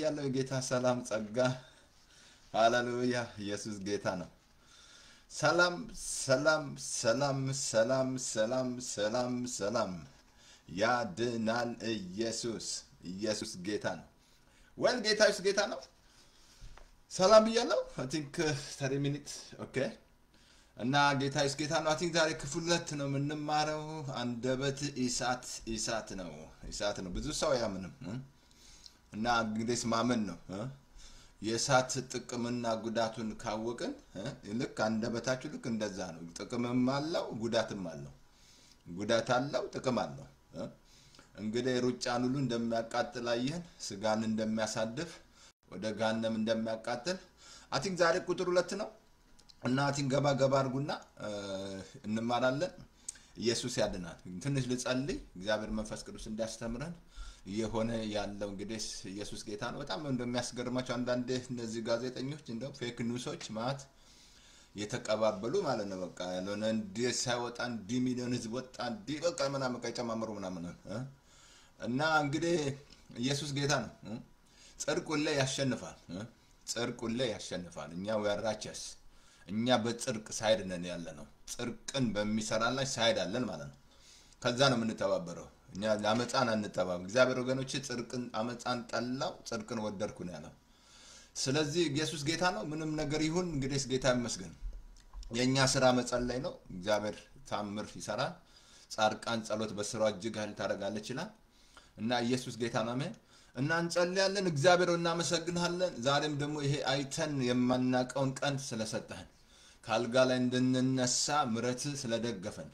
ያለው ጌታ ሰላም ጸጋ ሃሌሉያ ኢየሱስ ጌታ ነው። ሰላም ሰላም ሰላም ሰላም ሰላም ሰላም ሰላም ያድናል ኢየሱስ ጌታ ነው። ወል ጌታ ኢየሱስ ጌታ ነው። ሰላም ብያለሁ። I think 30 minutes okay እና ጌታ ኢየሱስ ጌታ ነው። I think ዛሬ ክፍል 2 ነው የምንማረው። አንደበት ኢሳት ነው ብዙ ሰው ያምንም እና እንግዲህ ማመን ነው የሳት ጥቅምና ጉዳቱን ካወቅን ልክ አንደበታችሁ ልክ እንደዛ ነው። ጥቅምም አለው ጉዳትም አለው። ጉዳት አለው ጥቅም አለው። እንግዲህ ሩጫን ሁሉ እንደሚያቃጥል አየን፣ ስጋን እንደሚያሳድፍ ወደ ገሃነም እንደሚያቃጥል I think ዛሬ ቁጥር 2 ነው እና I think ገባ አድርጉና እንማራለን። ኢየሱስ ያድናል። ትንሽ ልጸልይ እግዚአብሔር መንፈስ ቅዱስ እንዲያስተምረን የሆነ ያለው እንግዲህ ኢየሱስ ጌታ ነው። በጣም እንደሚያስገርማቸው አንዳንድ እነዚህ ጋዜጠኞች እንደው ፌክ ኒውሶች ማለት የተቀባበሉ ማለት ነው። በቃ ያለውን እንደ ሳይወጣ እንደ ሚሊዮን ህዝብ ወጣ እንደ በቃ ምናምን ቀጨማመሩ ምናምን እና እንግዲህ ኢየሱስ ጌታ ነው። ጽድቁን ላይ ያሸንፋል። እኛ ወራቸስ እኛ በጽድቅ ሳይድ ነን ያለነው። ጽድቅን በሚሰራን ላይ ሳይድ አለን ማለት ነው። ከዛ ነው የምንተባበረው። እኛ አመጻን አንተባበም። እግዚአብሔር ወገኖች ጽድቅን አመጻን ጠላው ጽድቅን ወደድኩ ነው ያለው። ስለዚህ ኢየሱስ ጌታ ነው። ምንም ነገር ይሁን እንግዲህ ጌታ ይመስገን። የኛ ስራ መጸለይ ነው። እግዚአብሔር ታምር ይሰራል። ጻድቃን ጸሎት በስራው እጅግ ኃይል ታደርጋለች ይላል እና ኢየሱስ ጌታ ነው። አሜን። እና እንጸልያለን። እግዚአብሔር እናመሰግናለን። ዛሬም ደግሞ ይሄ አይተን የማናቀውን ቀን ስለሰጠህን ካልጋ ላይ እንድንነሳ ምሕረት ስለደገፈን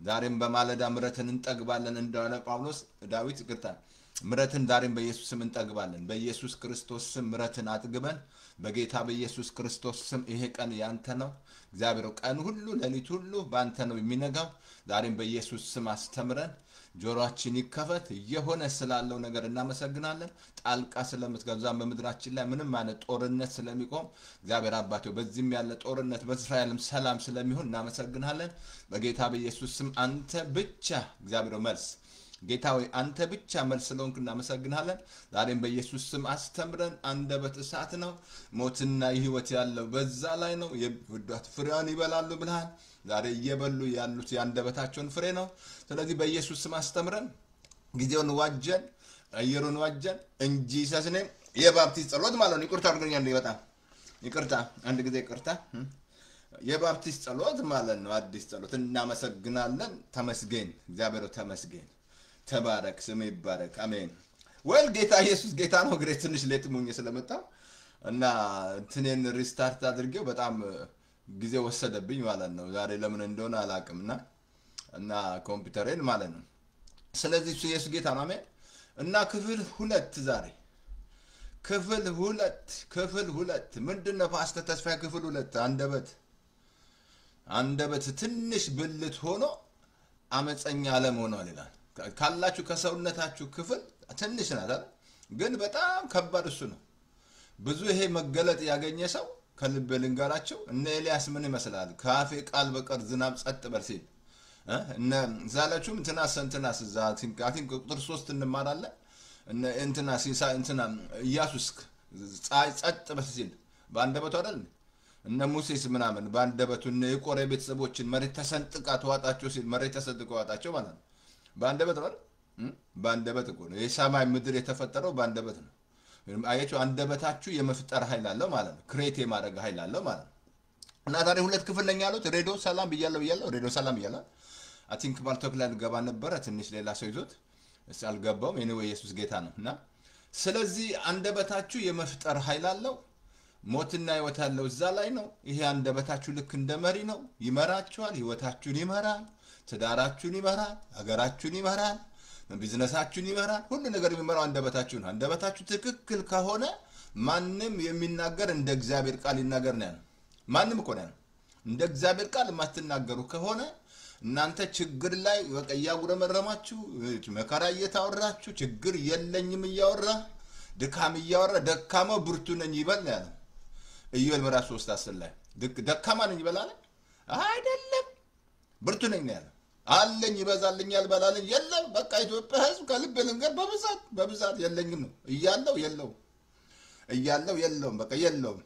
ዛሬም በማለዳ ምሕረትን እንጠግባለን እንዳለ ጳውሎስ ዳዊት ይቅርታ ምሕረትን ዛሬም በኢየሱስ ስም እንጠግባለን። በኢየሱስ ክርስቶስ ስም ምሕረትን አጥግበን በጌታ በኢየሱስ ክርስቶስ ስም ይሄ ቀን ያንተ ነው። እግዚአብሔር ቀን ሁሉ ሌሊት ሁሉ ባንተ ነው የሚነጋው። ዛሬም በኢየሱስ ስም አስተምረን ጆሮአችን ይከፈት። የሆነ ስላለው ነገር እናመሰግናለን። ጣልቃ ስለምትገዛም በመድራችን ላይ ምንም አይነት ጦርነት ስለሚቆም እግዚአብሔር አባቴ በዚህም ያለ ጦርነት በእስራኤልም ሰላም ስለሚሆን እናመሰግናለን። በጌታ በኢየሱስ ስም አንተ ብቻ እግዚአብሔር መልስ ጌታ ሆይ አንተ ብቻ መልስ ስለሆንክ እናመሰግናለን። ዛሬም በኢየሱስ ስም አስተምረን። አንደበት እሳት ነው፣ ሞትና ሕይወት ያለው በዛ ላይ ነው። የውዳት ፍሬውን ይበላሉ ብለሃል። ዛሬ እየበሉ ያሉት የአንደበታቸውን ፍሬ ነው። ስለዚህ በኢየሱስ ስም አስተምረን። ጊዜውን ዋጀን፣ አየሩን ዋጀን እንጂ ሰስኔም የባፕቲስት ጸሎት ማለት ነው። ይቅርታ አድርገኛል። በጣም ይቅርታ፣ አንድ ጊዜ ይቅርታ። የባፕቲስት ጸሎት ማለት ነው። አዲስ ጸሎት። እናመሰግናለን። ተመስገን እግዚአብሔር ተመስገን። ተባረክ ስም ይባረክ። አሜን። ወል ጌታ ኢየሱስ ጌታ ነው። ግሬት ትንሽ ለጥሙኝ ስለመጣ እና እንትኔን ሪስታርት አድርጌው በጣም ጊዜ ወሰደብኝ ማለት ነው። ዛሬ ለምን እንደሆነ አላቅምና እና ኮምፒውተሬን ማለት ነው። ስለዚህ ኢየሱስ ጌታ ነው። አሜን። እና ክፍል 2 ዛሬ ክፍል 2 ምንድነው ፓስተር ተስፋዬ? ክፍል 2 አንደበት ትንሽ ብልት ሆኖ አመፀኛ ዓለም ሆኗል ይላል። ካላችሁ ከሰውነታችሁ ክፍል ትንሽ ናት አይደል? ግን በጣም ከባድ እሱ ነው። ብዙ ይሄ መገለጥ ያገኘ ሰው ከልብ ልንገራችሁ እነ ኤልያስ ምን ይመስላል? ካፌ ቃል በቀር ዝናብ ጸጥ በል ሲል እነ ዛላችሁም እንትናስ አቲን ቁጥር 3 እንማራለን። እንትና ኢያሱስ ጸጥ በል ሲል በአንደበቱ አይደል? እነ ሙሴስ ምናምን በአንደበቱ እነ የቆሬ ቤተሰቦችን መሬት ተሰንጥቃ ተዋጣቸው ሲል መሬት ተሰንጥቃ ተዋጣቸው ማለት ነው። በአንደበት አይደል? በአንደበት እኮ ነው የሰማይ ምድር የተፈጠረው በአንደበት ነው። አያችሁ አንደበታችሁ የመፍጠር ኃይል አለው ማለት ነው። ክሬት የማድረግ ኃይል አለው ማለት ነው። እና ዛሬ 2 ክፍል ነኝ ያሉት ሬዲዮ ሰላም ብያለሁ ሬዲዮ ሰላም ብያለሁ። አይ ቲንክ ባልቶክ ላይ ገባ ነበር ትንሽ ሌላ ሰው ይዞት አልገባውም። ኤኒዌይ ኢየሱስ ጌታ ነው። እና ስለዚህ አንደበታችሁ የመፍጠር ኃይል አለው። ሞትና ሕይወት ያለው እዛ ላይ ነው። ይሄ አንደበታችሁ ልክ እንደ መሪ ነው። ይመራችኋል፣ ሕይወታችሁን ይመራል፣ ትዳራችሁን ይመራል፣ ሀገራችሁን ይመራል፣ ቢዝነሳችሁን ይመራል። ሁሉ ነገር የሚመራው አንደበታችሁ ነው። አንደበታችሁ ትክክል ከሆነ ማንም የሚናገር እንደ እግዚአብሔር ቃል ይናገር ነው ያለው። ማንም እኮ ነው እንደ እግዚአብሔር ቃል የማትናገሩ ከሆነ እናንተ ችግር ላይ በቃ እያጉረመረማችሁ መከራ እየታወራችሁ ችግር የለኝም እያወራ ድካም እያወራ ደካማው ብርቱ ነኝ ይበል ነው ያለው። ኢዮኤል ምዕራፍ 3:10 ላይ ደካማ ነኝ ይበላል አይደለም ብርቱ ነኝ ነው ያለው። አለኝ ይበዛልኛል በላልኝ የለም። በቃ ኢትዮጵያ ህዝብ ከልብ ልንገር በብዛት የለኝም ነው እያለው የለው እያለው የለውም በቃ የለውም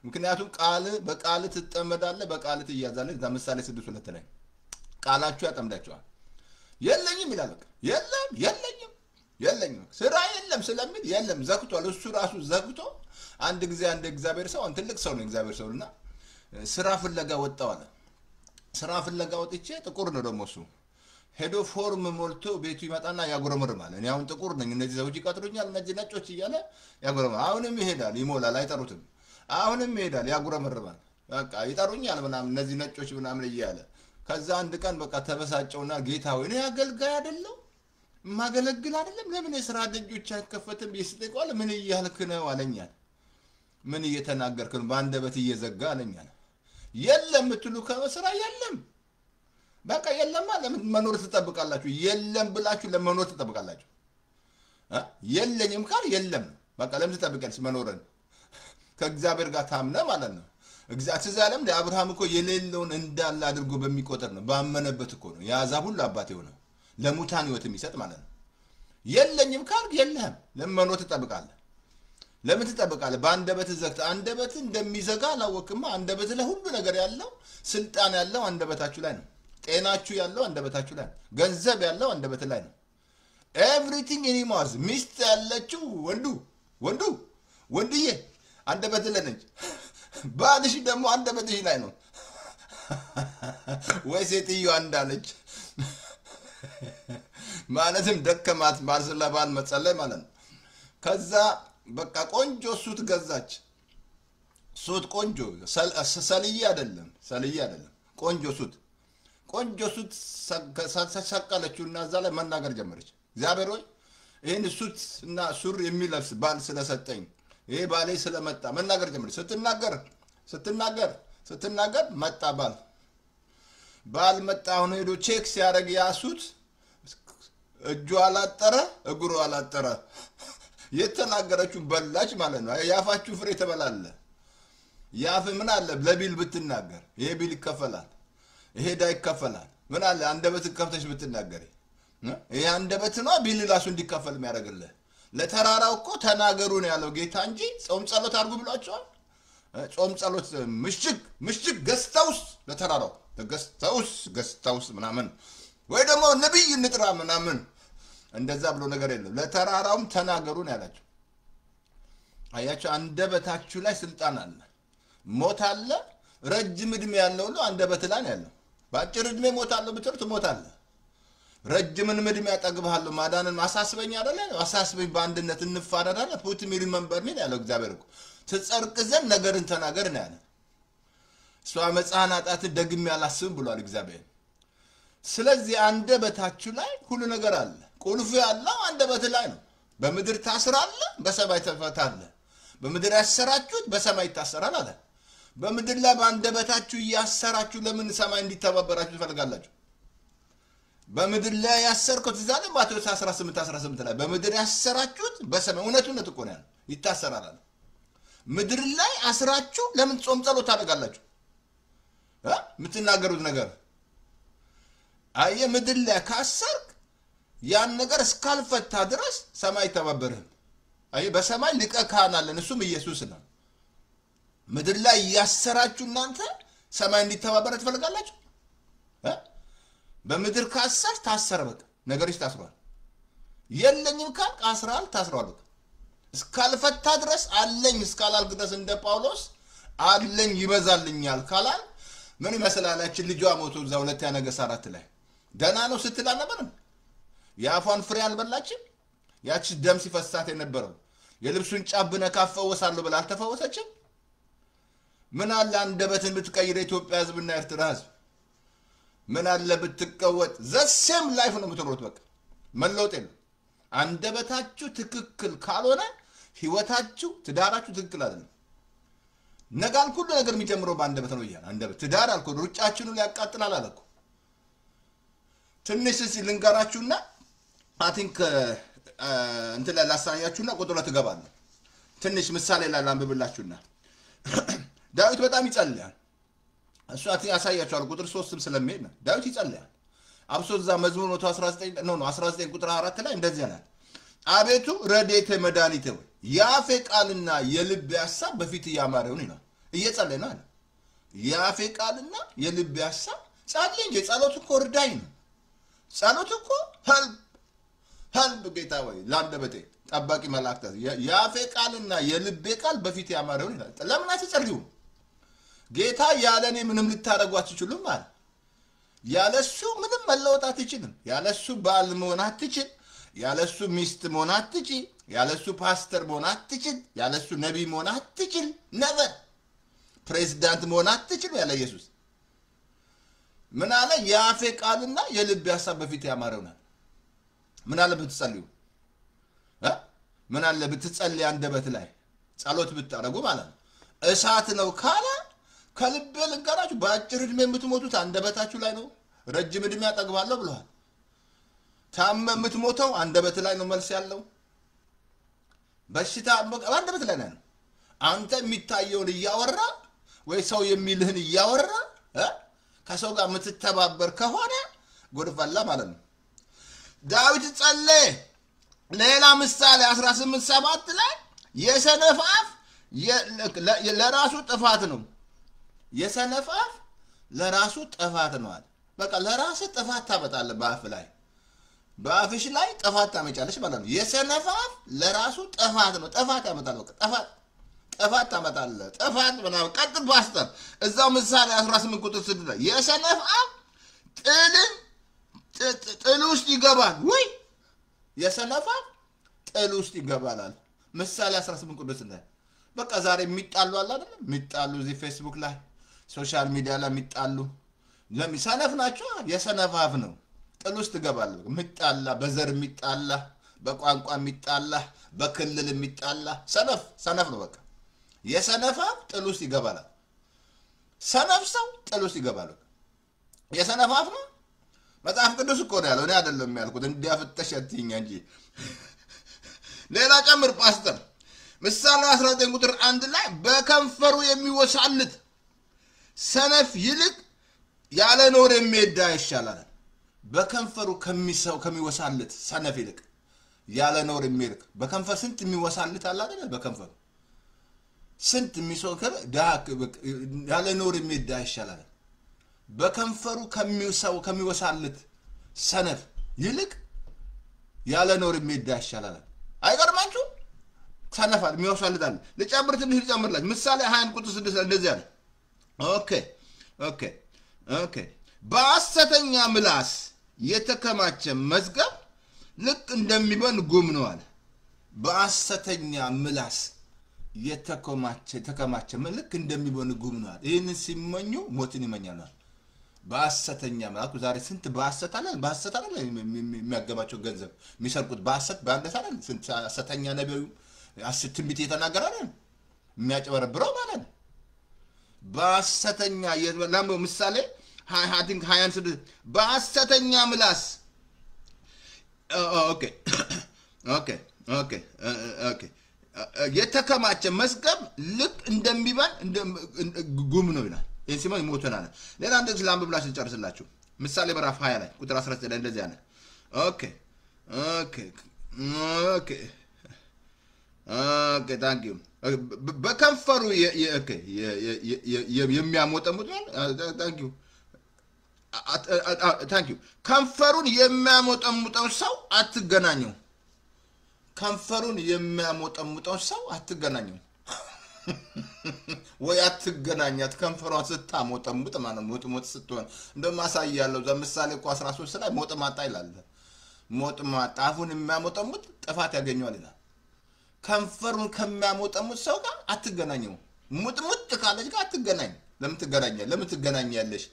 ምክንያቱም ቃል በቃል ትጠመዳለህ በቃል ትያዛለህ ለምሳሌ 6:2 ላይ ቃላችሁ ያጠምዳችኋል የለኝም ይላል በቃ የለኝም ስራ የለም ስለሚል የለም ዘግቷል እሱ ራሱ ዘግቶ አንድ ጊዜ አንድ እግዚአብሔር ሰው አንተ ትልቅ ሰው ነው እግዚአብሔር ሰውና ስራ ፍለጋ ወጣው አለ ስራ ፍለጋ ወጥቼ ጥቁር ነው ደግሞ እሱ ሄዶ ፎርም ሞልቶ ቤቱ ይመጣና ያጎረመርማል እኔ አሁን ጥቁር ነኝ እነዚህ ሰዎች ይቀጥሩኛል እነዚህ ነጮች እያለ ያጎረመርማል አሁንም ይሄዳል ይሞላል አይጠሩትም አሁንም ይሄዳል ያጎረመርማል በቃ ይጠሩኛል ምናምን እነዚህ ነጮች ምናምን እያለ ከዛ አንድ ቀን በቃ ተበሳጨውና ጌታ ሆይ እኔ አገልጋይ አይደለም ማገለግል አይደለም ለምን የሥራ ደጆች አይከፈትም ይስጠይቋል ምን እያልክ ነው አለኛል ምን እየተናገርክ ነው በአንደበት እየዘጋ አለኛል የለም ምትሉ ከስራ የለም በቃ የለም ለምን መኖር ትጠብቃላችሁ የለም ብላችሁ ለመኖር ትጠብቃላችሁ የለኝም ካል የለም በቃ ለምን ትጠብቃለሽ መኖርን ከእግዚአብሔር ጋር ታምነ ማለት ነው እግዚአብሔር ዘላለም ለአብርሃም እኮ የሌለውን እንዳለ አድርጎ በሚቆጠር ነው ባመነበት እኮ ነው ያዛብ ሁሉ አባቴ ሆነ ለሙታን ህይወት የሚሰጥ ማለት ነው የለኝም ካል የለም ለምን መኖር ትጠብቃለህ ለምን ትጠብቃለህ በአንደበት ዘግተ አንደበት እንደሚዘጋ አላወቅማ አንደበት ለሁሉ ነገር ያለው ስልጣን ያለው አንደበታችሁ ላይ ነው ጤናችሁ ያለው አንደበታችሁ ላይ ነው ገንዘብ ያለው አንደበት ላይ ነው everything in yours ሚስት ያለችው ወንድዬ አንደበት ላይ ነች ባልሽ ደግሞ አንደበትሽ ላይ ነው ወይ ሴትዮ አንዳለች ማለትም ደከማት ማርሰላባን መጸለይ ማለት ነው ከዛ በቃ ቆንጆ ሱት ገዛች ሱት ቆንጆ ሰልዬ አይደለም ቆንጆ ሱት ሰቀለችውና እዛ ላይ መናገር ጀመረች እግዚአብሔር ሆይ ይሄን ሱት እና ሱር የሚለብስ ባል ስለሰጠኝ ይሄ ባሌ ስለመጣ መናገር ጀመረች ስትናገር መጣ ባል መጣ ሆኖ ሄዶ ቼክ ሲያደርግ ያሱት እጁ አላጠረ እግሩ አላጠረ የተናገረችው በላች ማለት ነው ያፋችሁ ፍሬ ተበላለ ያፍ ምን አለ ለቢል ብትናገር ይሄ ቢል ይከፈላል ይሄ ዳ ይከፈላል ምን አለ አንደበት ከፍተሽ ብትናገር ይሄ አንደበት ነው ቢል ራሱ እንዲከፈል የሚያደርግልህ ለተራራው እኮ ተናገሩ ነው ያለው ጌታ እንጂ ጾም ጸሎት አድርጉ ብሏቸዋል ጾም ጸሎት ምሽግ ገስታውስ ለተራራው ገስታውስ ምናምን ወይ ደግሞ ነብይ እንጥራ ምናምን እንደዛ ብሎ ነገር የለም ለተራራውም ተናገሩ ነው ያላችሁ አያችሁ አንደበታችሁ ላይ ስልጣን አለ ሞት አለ ረጅም እድሜ ያለው ነው አንደበት ላይ ነው ያለው ባጭር እድሜ ሞት አለ ብትርት ሞት አለ ረጅምን እድሜ ያጠግብሃለሁ ማዳንን ማሳስበኝ አይደለ አሳስበኝ በአንድነት እንፋረዳለን ፑት ሚል መንበር ነው ያለው እግዚአብሔር እኮ ትጸርቅ ዘንድ ነገርን ተናገር ነው ያለው እሷ መጻናጣት ደግም ያላስብ ብሏል እግዚአብሔር ስለዚህ አንደበታችሁ ላይ ሁሉ ነገር አለ ቁልፉ ያለው አንደበት ላይ ነው በመድር ታስራለ በሰማይ ተፈታለ በመድር ያሰራችሁት በሰማይ ታሰራል አለ በመድር ላይ በአንደበታችሁ ያሰራችሁ ለምን ሰማይ እንዲተባበራችሁ ትፈልጋላችሁ በመድር ላይ ያሰርከው ትዛለ ማቴዎስ 18 ላይ በመድር ያሰራችሁት በሰማይ እውነቱን እኮ ነው ይታሰራል አለ ምድር ላይ አስራችሁ ለምን ጾም ጸሎት ታደርጋላችሁ ምትናገሩት ነገር አየ ምድር ላይ ካሰርክ ያን ነገር እስካልፈታ ድረስ ሰማይ ተባበረህ አየ በሰማይ ሊቀ ካህን አለን እሱም ኢየሱስ ነው ምድር ላይ ያሰራችሁ እናንተ ሰማይ እንዲተባበረ ትፈልጋላችሁ በምድር ካሰር ታሰረ በቃ ነገርሽ ታስሯል የለኝም ካል አስራል ታስሯል እስካልፈታ ድረስ አለኝ እስካላልክ ድረስ እንደ ጳውሎስ አለኝ ይበዛልኛል ካላል ምን ይመስላልአችን ልጇ ሞቶ እዛ ሁለተኛ ነገሥት 4 ላይ ደና ነው ስትል አልነበረም ያፋን ፍሬ አልበላችም ያቺ ደም ሲፈሳት የነበረው የልብሱን ጫብነ ካፈወሳለሁ ብላ አልተፈወሰችም ምን አለ አንደበትን ብትቀይር ኢትዮጵያ ህዝብና ኤርትራ ህዝብ ምን አለ ብትቀወጥ ዘሴም ላይፍ ነው የምትኖሩት በቃ መለወጥ የለም አንደበታችሁ ትክክል ካልሆነ ህይወታችሁ ትዳራችሁ ትክክል አይደለም ነጋል ሁሉ ነገር የሚጀምረው በአንደበት ነው ይያል አንደበት ትዳር አልኩ ሩጫችሁን ሊያቃጥላል አለኩ ትንሽ ልንገራችሁና አይ ቲንክ እንት ላይ ላሳያችሁና ቁጥሩ ተገባለ ትንሽ ምሳሌ ላይ ላንብብላችሁና ዳዊት በጣም ይጸልያል እሱ ያሳያችኋል ቁጥር 3 ስለሚሄድ ነው ዳዊት ይጸልያል አብሶ እዛ መዝሙር 119 ነው 19 ቁጥር 4 ላይ እንደዚህ ያለ አቤቱ ረዴቴ መድኃኒቴ የአፌ ቃልና የልቤ ሐሳብ በፊት ያማረውን ይላል። እየጸለየ ነው አለ። የአፌ ቃልና የልቤ ሐሳብ ጸልይ እንጂ ጸሎት እኮ እርዳኝ ነው። ጸሎት እኮ ሄልፕ ጌታ ወይ ለአንደበቴ ጠባቂ መላእክት የአፌ ቃልና የልቤ ቃል በፊት ያማረውን ይላል። ለምን አትጸልዩ? ጌታ ያለኔ ምንም ልታደርጉ አትችሉም አለ። ያለሱ ምንም መለወጥ አትችልም። ያለሱ ባል መሆን አትችል፣ ያለሱ ሚስት መሆን አትችል፣ ያለሱ ፓስተር መሆን አትችል፣ ያለሱ ነቢይ መሆን አትችል፣ ነበር ፕሬዝዳንት መሆን አትችል ያለ ኢየሱስ ምን አለ? የአፌ ቃልና የልቤ ሐሳብ በፊት ያማረውናል። ምን አለ ብትጸልዩ ምን አለ ብትጸልይ አንደበት ላይ ጸሎት ብታረጉ ማለት ነው። እሳት ነው ካለ ከልቤ ልንገራችሁ በአጭር ዕድሜ የምትሞቱት አንደበታችሁ ላይ ነው። ረጅም ዕድሜ ያጠግባለሁ ብለዋል። ታመ የምትሞተው አንደበት ላይ ነው መልስ ያለው። በሽታ አንደበት ላይ ነው። አንተ የሚታየውን እያወራ ወይ ሰው የሚልህን እያወራ ከሰው ጋር የምትተባበር ከሆነ ጎድፋላ ማለት ነው። ዳዊት ጸለየ። ሌላ ምሳሌ 18:7 ላይ የሰነፍ አፍ ለራሱ ጥፋት ነው። የሰነፍ አፍ ለራሱ ጥፋት ነው አለ። በቃ ለራስ ጥፋት ታመጣለህ በአፍ ላይ በአፍሽ ላይ ጥፋት ታመጫለሽ ማለት ነው። የሰነፍ አፍ ለራሱ ጥፋት ነው። ጥፋት ያመጣል። በቃ ጥፋት ታመጣለህ። ጥፋት ምናምን ቀጥል ፓስተር እዛው ምሳሌ 18:6 ላይ የሰነፍ አፍ ጥል ውስጥ ይገባል። ወይ የሰነፍ አፍ ጥል ውስጥ ይገባል። ምሳሌ 18:6 ላይ በቃ ዛሬ የሚጣሉ አለ አይደል? የሚጣሉ እዚህ ፌስቡክ ላይ ሶሻል ሚዲያ ላይ የሚጣሉ ሰነፍ ናቸው። የሰነፍ አፍ ነው። ጥል ውስጥ ይገባል። የሚጣላ በዘር የሚጣላ በቋንቋ የሚጣላ በክልል የሚጣላ ሰነፍ ነው። በቃ የሰነፍ አፍ ጥል ውስጥ ይገባል። ሰነፍ ሰው ጥል ውስጥ ይገባል። የሰነፍ አፍ ነው። መጽሐፍ ቅዱስ እኮ ነው ያለው፣ እኔ አይደለም ያልኩት። እንዲያፍተሽ አትይኝ እንጂ ሌላ ጨምር ፓስተር። ምሳሌ 19:1 ላይ በከንፈሩ የሚወሳልት ሰነፍ ይልቅ ያለ ኖር የሚሄዳ ይሻላል። በከንፈሩ ከሚወሳልት ሰነፍ ይልቅ ያለ ኖር የሚሄድ በከንፈር ስንት የሚወሳልት አለ አይደል? በከንፈሩ ስንት የሚሶከር ያለ ኖር የሚሄዳ ይሻላል። በከንፈሩ ከሚወሳልት ሰነፍ ይልቅ ያለ ኖር የሚሄዳ ይሻላል። አይገርማችሁ? ሰነፋል የሚወሳልታል። ልጨምር ትንሽ ልጨምርላችሁ። ምሳሌ 21:6 እንደዚህ አለ። ኦኬ በሐሰተኛ ምላስ የተከማቸ መዝገብ ልክ እንደሚበን ጉም ነው አለ። በሐሰተኛ ምላስ የተከማቸ ልክ እንደሚበን ጉም ነው አለ። ይህንን ሲመኙ ሞትን ይመኛሉ። በሐሰተኛ ምላስ ዛሬ ስንት በሐሰት አለ የሚያገባቸው ገንዘብ የሚሰርቁት በሐሰት በአንደት አለ። ስንት ሐሰተኛ ነቢዩ ትንቢት የተናገረ አለ የሚያጨበረብረው ማለት ነው። በሐሰተኛ ምሳሌ 21:6 በሐሰተኛ ምላስ የተከማቸ መዝገብ ልክ እንደሚበን ጉም ነው ይላል። ይህን ሲሞት ይሞተናል። ሌላ እንደዚህ ላንብብላችሁ ልጨርስላችሁ። ምሳሌ ምዕራፍ 20 ላይ ቁጥር 19 ላይ እንደዚህ አለ። ታንክ ዩ በከንፈሩ የሚያሞጠሙት ታንክ ዩ ከንፈሩን የሚያሞጠሙጠው ሰው አትገናኘው። ከንፈሩን የሚያሞጠሙጠው ሰው አትገናኘው ወይ አትገናኛት። ከንፈሯን ስታሞጠሙጥ ማለት ሞጥሞጥ ስትሆን እንደማሳያለሁ። ለምሳሌ እኮ 13 ላይ ሞጥማጣ ይላል። ሞጥማጣ አፉን የሚያሞጠሙጥ ጥፋት ያገኘዋል ይላል። ከንፈሩን ከሚያሞጠሙጥ ሰው ጋር አትገናኘው። ሙጥሙጥ ካለች ጋር አትገናኝ። ለምን ትገናኛለሽ?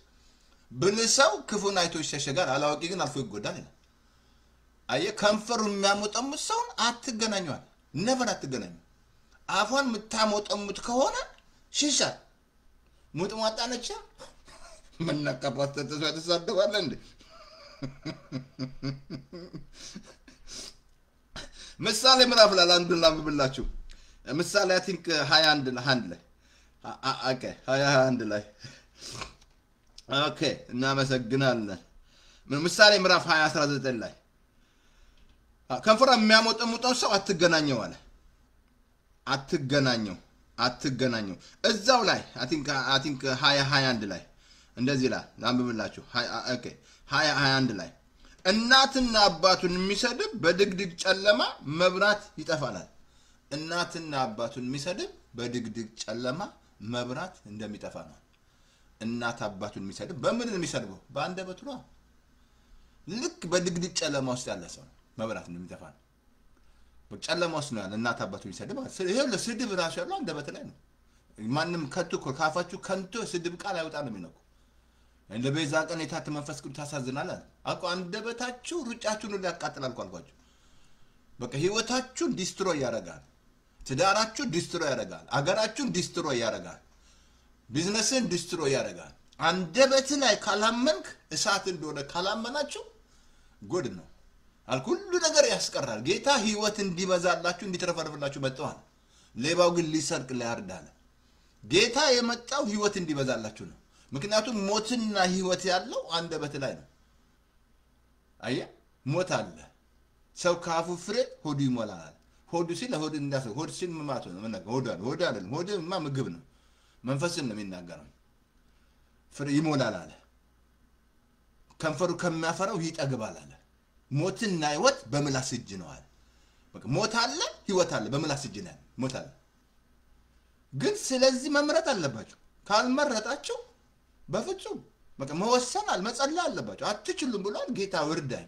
ብልህ ሰው ክፉን አይቶ ይሸሸጋል፣ አላዋቂ ግን አልፎ ይጎዳል ይላል። አየህ፣ ከንፈሩን የሚያሞጠሙጥ ሰውን አትገናኘዋል። ነበር አትገናኙ። አፏን የምታሞጠሙት ከሆነ ሽሻል። ሙጥሟጣ ነች። ምን ነካባት? ተሳደባለህ እንዴ? ምሳሌ ምዕራፍ ላይ አንዱን ላንብብላችሁ። ምሳሌ አይ ቲንክ 21 ላይ 21 ላይ እናመሰግናለን። ምሳሌ ምዕራፍ 20:19 ላይ ከንፈሯን የሚያሞጠሙጠው ሰው አትገናኘው አለ። አትገናኙ እዛው ላይ አይ ቲንክ 2021 ላይ እንደዚህ ላይ ላንብብላችሁ ኦኬ 2021 ላይ እናትና አባቱን የሚሰድብ በድግድግ ጨለማ መብራት ይጠፋላል እናትና አባቱን የሚሰድብ በድግድግ ጨለማ መብራት እንደሚጠፋ ነው እናት አባቱን የሚሰድብ በምን የሚሰድበው በአንደበቱ ነው ልክ በድግድግ ጨለማ ውስጥ ያለ ሰው መብራት እንደሚጠፋ ነው በጨለማ ውስጥ ነው ያለ እናት አባቱን ይሰድብ ይሄ ለስድብ ራሱ ያለው አንደበት ላይ ነው ማንንም ከንቱ ካፋችሁ ከንቱ ስድብ ቃል አይወጣ ነው የሚነቁ እንደ በዛ ቀን የታት መንፈስ ቅዱስ ታሳዝናል አቆ አንደበታችሁ ሩጫችሁን ሊያቃጥላል ቋልቋችሁ በቃ ህይወታችሁን ዲስትሮይ ያደርጋል ትዳራችሁ ዲስትሮይ ያደርጋል አገራችሁን ዲስትሮይ ያደርጋል ቢዝነስን ዲስትሮይ ያደርጋል አንደበት ላይ ካላመንክ እሳት እንደሆነ ካላመናችሁ ጉድ ነው አልኩሉ ነገር ያስቀራል ጌታ ህይወት እንዲበዛላችሁ እንዲተረፈርፍላችሁ መጣው ሌባው ግን ሊሰርቅ ሊያርዳል ጌታ የመጣው ህይወት እንዲበዛላችሁ ነው ምክንያቱም ሞትና ህይወት ያለው አንደበት ላይ ነው አየ ሞት አለ ሰው ካፉ ፍሬ ሆዱ ይሞላል ሆዱ ሲል ሆዱ እንዳሰ ሆድ ሲል ማለት ነው ማለት ሆድ አይደለም ሆድማ ምግብ ነው መንፈስን ነው የሚናገረው ፍሬ ይሞላል አለ ከንፈሩ ከሚያፈራው ይጠግባል አለ ሞትና ህይወት በምላስ እጅ ነው አለ በቃ ሞት አለ ህይወት አለ በምላስ እጅ ነው ሞት አለ ግን ስለዚህ መምረጥ አለባችሁ ካልመረጣችሁ በፍጹም በቃ መወሰናል መጸለይ አለባችሁ አትችሉም ብሏል ጌታ ወርዳኝ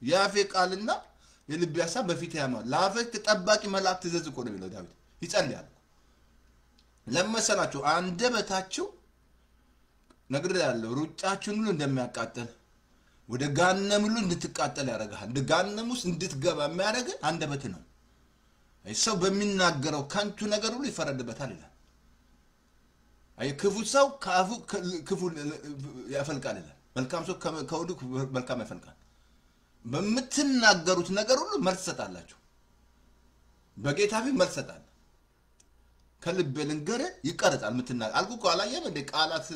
ያፌ ቃልና የልብ ሐሳብ በፊት ያማል ላፈክ ተጠባቂ መላእክት ትዘዝ ቆደ ብለው ዳዊት ይጸልያል ለመሰላችሁ አንደበታችሁ ነገር ያለው ሩጫችሁን ሁሉ እንደሚያቃጥል ወደ ጋነም ሁሉ እንድትቃጠል ያደርጋል ጋነም ውስጥ እንድትገባ የሚያደርግ አንደበት ነው ሰው በሚናገረው ካንቱ ነገር ሁሉ ይፈረድበታል ይላል አይ ክፉ ሰው ካፉ ክፉ ያፈልቃል ይላል መልካም ሰው ከወዱ መልካም ያፈልቃል በመትናገሩት ነገር ሁሉ መልሰጣላችሁ በጌታ ፊት መልሰጣል ከልብ ልንገር ይቀርጣል ምትናገር አልኩ አላየም እንደ ቃላት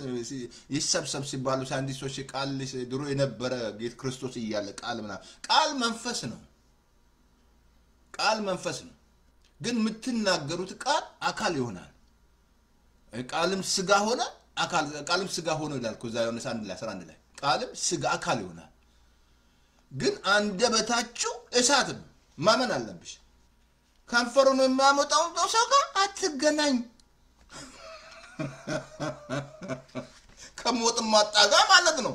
ይሰብሰብ ሲባሉ ሳንዲሶች ቃል ድሮ የነበረ ጌታ ክርስቶስ ይያለ ቃልምና ቃል መንፈስ ነው ግን ምትናገሩት ቃል አካል ይሆናል ቃልም ስጋ ሆነ አካል ቃልም ስጋ ሆነ ይላል ኮዛ ዮሐንስ 1:11 ላይ ቃልም ስጋ አካል ይሆናል ግን አንደበታችሁ እሳት ነው ማመን አለብሽ ከንፈሩን የሚያመጣው ሰው ጋር አትገናኝ ከሞት ማጣጋ ማለት ነው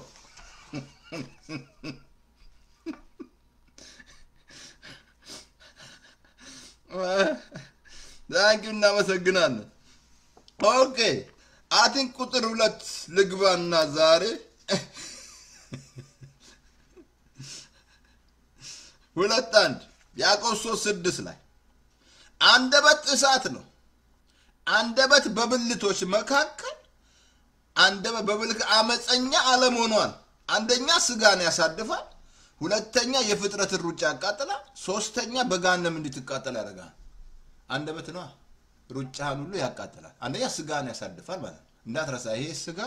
ዳንኪና መሰግናለን ኦኬ አቲን ቁጥር 2 ልግባና ዛሬ ሁለታንድ ያዕቆብ 3:6 ላይ አንደበት እሳት ነው አንደበት በብልቶች መካከል አንደበት በብልክ አመፀኛ ዓለም ሆኗል አንደኛ ስጋን ያሳድፋል ሁለተኛ የፍጥረትን ሩጫ ያቃጥላል ሶስተኛ በጋነም እንድትቃጠል ያደርጋል አንደበት ነው ሩጫን ሁሉ ያቃጥላል አንደኛ ስጋን ያሳድፋል ማለት እንዳትረሳ ይሄ ስጋ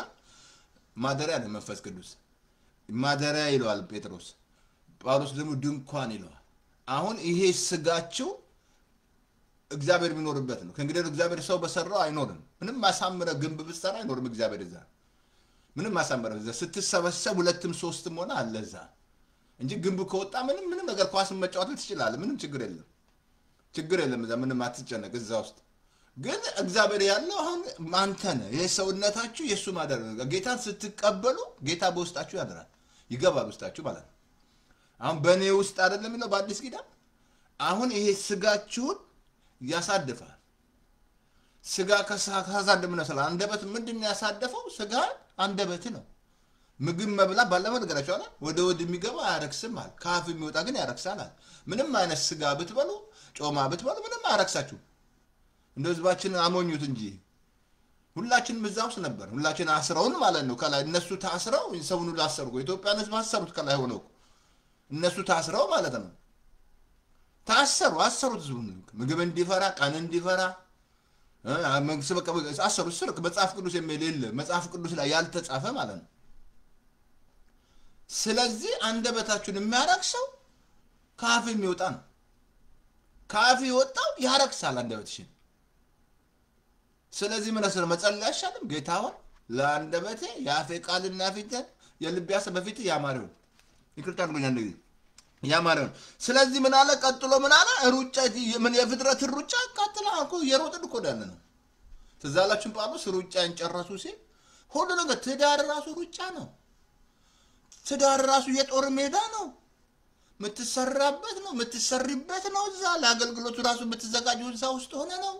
ማደሪያ ነው መንፈስ ቅዱስ ማደሪያ ይለዋል ጴጥሮስ ጳውሎስ ደግሞ ድንኳን ይለዋል አሁን ይሄ ስጋችሁ እግዚአብሔር የሚኖርበት ነው ከእንግዲህ እግዚአብሔር ሰው በሰራው አይኖርም ምንም ማሳመረ ግንብ ብትሰራ አይኖርም እግዚአብሔር እዛ ምንም ማሳመረ እዛ ስትሰበሰብ ሁለትም ሶስትም ሆነ አለ እዛ እንጂ ግንቡ ከወጣ ምንም ነገር ኳስ መጫወት ትችላለህ ምንም ችግር የለም እዛ ምንም አትጨነቅ እዛ ውስጥ ግን እግዚአብሔር ያለው አሁን ማንተነ የሰውነታችሁ የሱ ማደር ነው ጌታን ስትቀበሉ ጌታ በውስጣችሁ ያድራል ይገባል ውስጣችሁ ማለት ነው አሁን በኔ ውስጥ አይደለም ነው በአዲስ ኪዳን አሁን ይሄ ስጋችሁን ያሳድፋል ስጋ ከሳሳደም ነው ሰላ አንደበት ምንድነው ያሳደፈው ስጋ አንደበት ነው ምግብ መብላ ባለመ ነገራቸው አለ ወደ የሚገባ ያረክስም አለ ካፍ የሚወጣ ግን ያረክሳል ምንም አይነት ስጋ ብትበሉ ጮማ ብትበሉ ምንም አያረክሳችሁ እንደዝባችን አሞኙት እንጂ ሁላችንም እዛውስ ነበር ሁላችን አስረውን ማለት ነው ከላይ እነሱ ታስረው ሰውኑ ላሰሩ ኢትዮጵያን ህዝብ አሰሩት ከላይ ሆነው እነሱ ታስረው ማለት ነው አሰሩት ዝም ምግብ እንዲፈራ ቀን እንዲፈራ መንግስት በቃ አሰሩት ስርክ መጽሐፍ ቅዱስ የሚል መጽሐፍ ቅዱስ ላይ ያልተጻፈ ማለት ነው ስለዚህ አንደበታችሁን የሚያረክሰው ካፍ የሚወጣ ነው ካፍ ይወጣው ያረክሳል አንደበትሽን ስለዚህ ምን አሰለ መጸለይ አይሻልም? ጌታ ሆይ ለአንደበቴ የአፌ ቃልና ፊቴን የልቤ ሐሳብ በፊት ያማረው ይቅርታ አድርጎኝ አንዴ ያማረው። ስለዚህ ምን አለ ቀጥሎ ምን አለ? ሩጫ ምን የፍጥረት ሩጫ ቀጥላ እኮ የሮጥን እኮ ዳለ ነው። ትዛላችሁ ጳውሎስ ሩጫን ጨረሱ ሲል ሁሉ ነገር ትዳር ራሱ ሩጫ ነው። ትዳር ራሱ የጦር ሜዳ ነው። ምትሰራበት ነው፣ ምትሰሪበት ነው። እዛ ለአገልግሎቱ ራሱ ምትዘጋጁ እዛ ውስጥ ሆነ ነው።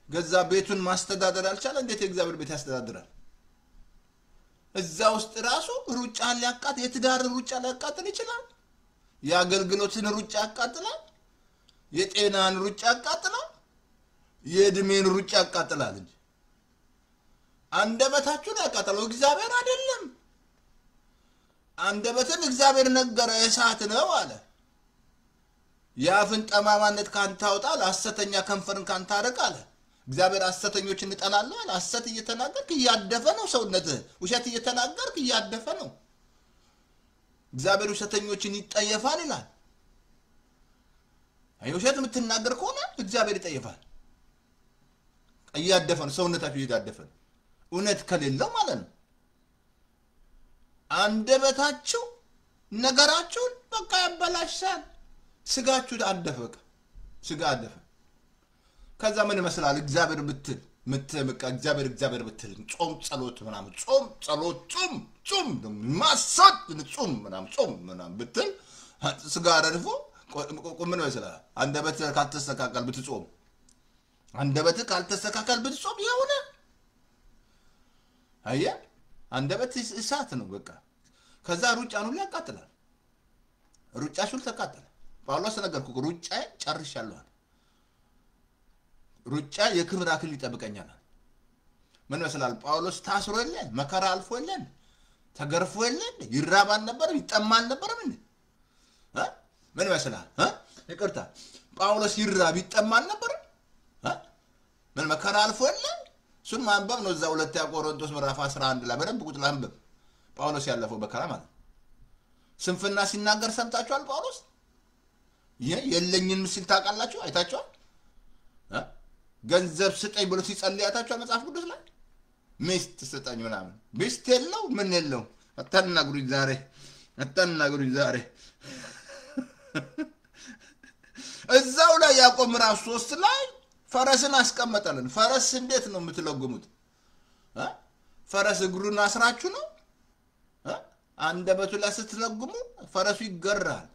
ገዛ ቤቱን ማስተዳደር አልቻለ እንዴት የእግዚአብሔር ቤት ያስተዳድራል? እዛ ውስጥ ራሱ ሩጫን ሊያቃጥል የትዳር ሩጫ ሊያቃጥል ይችላል። የአገልግሎትን ሩጫ ያቃጥላል። የጤናን ሩጫ ያቃጥላል። የእድሜን ሩጫ ያቃጥላል እንጂ አንደበታችሁን ያቃጥለው እግዚአብሔር አይደለም። አንደበትን እግዚአብሔር ነገረ እሳት ነው አለ። የአፍን ጠማማነት ካንተ አውጣል፣ ሐሰተኛ ከንፈርን ካንተ አርቅ አለ። እግዚአብሔር ሐሰተኞችን ይጠላል አለ። ሐሰት እየተናገርክ እያደፈ ነው ሰውነትህ። ውሸት እየተናገርክ እያደፈ ነው። እግዚአብሔር ውሸተኞችን ይጠየፋል ይላል። አይ ውሸት የምትናገር ከሆነ እግዚአብሔር ይጠየፋል። እያደፈ ነው ሰውነታችሁ እያደፈ ነው እውነት ከሌለው ማለት ነው። አንደበታችሁ ነገራችሁን በቃ ያበላሻል። ስጋችሁ አደፈ፣ ስጋ አደፈ። ከዛ ምን ይመስላል? እግዚአብሔር ብትል ምትምቃ እግዚአብሔር ብትል ጾም ጸሎት ምናምን ጾም ጸሎት ጾም ማሰጥ ጾም ምናምን ብትል ስጋ አደርፎ ምን ይመስላል? አንደበት ካልተስተካከል ብትጾም አንደበት ካልተስተካከል ብትጾም ያውነ አያ አንደበት እሳት ነው በቃ። ከዛ ሩጫን ሁሉ ያቃጥላል። ሩጫሽ ሁሉ ተቃጠለ። ጳውሎስ ነገርኩ ሩጫ ጨርሻለሁ። ሩጫ የክብር አክሊል ይጠብቀኛል። ምን ይመስላል? ጳውሎስ ታስሮ የለ መከራ አልፎ የለ ተገርፎ የለ ይራባን ነበር ይጠማን ነበር ምን ይመስላል? ይቅርታ ጳውሎስ ይራብ ይጠማን ነበር ምን መከራ አልፎ የለ እሱን ማንበብ ነው። እዛ ሁለተኛ ቆሮንቶስ ምዕራፍ 11 ላይ በደንብ ቁጥር አንብብ። ጳውሎስ ያለፈው በከራ ማለት ስንፍና ሲናገር ሰምታችኋል። ጳውሎስ የለኝን ምስል ታውቃላችሁ? አይታችኋል? ገንዘብ ስጠኝ ብሎ ሲጸልይ አይታችኋል? መጽሐፍ ቅዱስ ላይ ሚስት ስጠኝ ምናምን ሚስት የለው ምን የለው። አታናግሩኝ ዛሬ እዛው ላይ ያዕቆብ ምዕራፍ 3 ላይ ፈረስን አስቀመጠልን። ፈረስ እንዴት ነው የምትለጉሙት? ፈረስ እግሩን አስራችሁ ነው አንደበቱ ላይ ስትለጉሙ ፈረሱ ይገራል።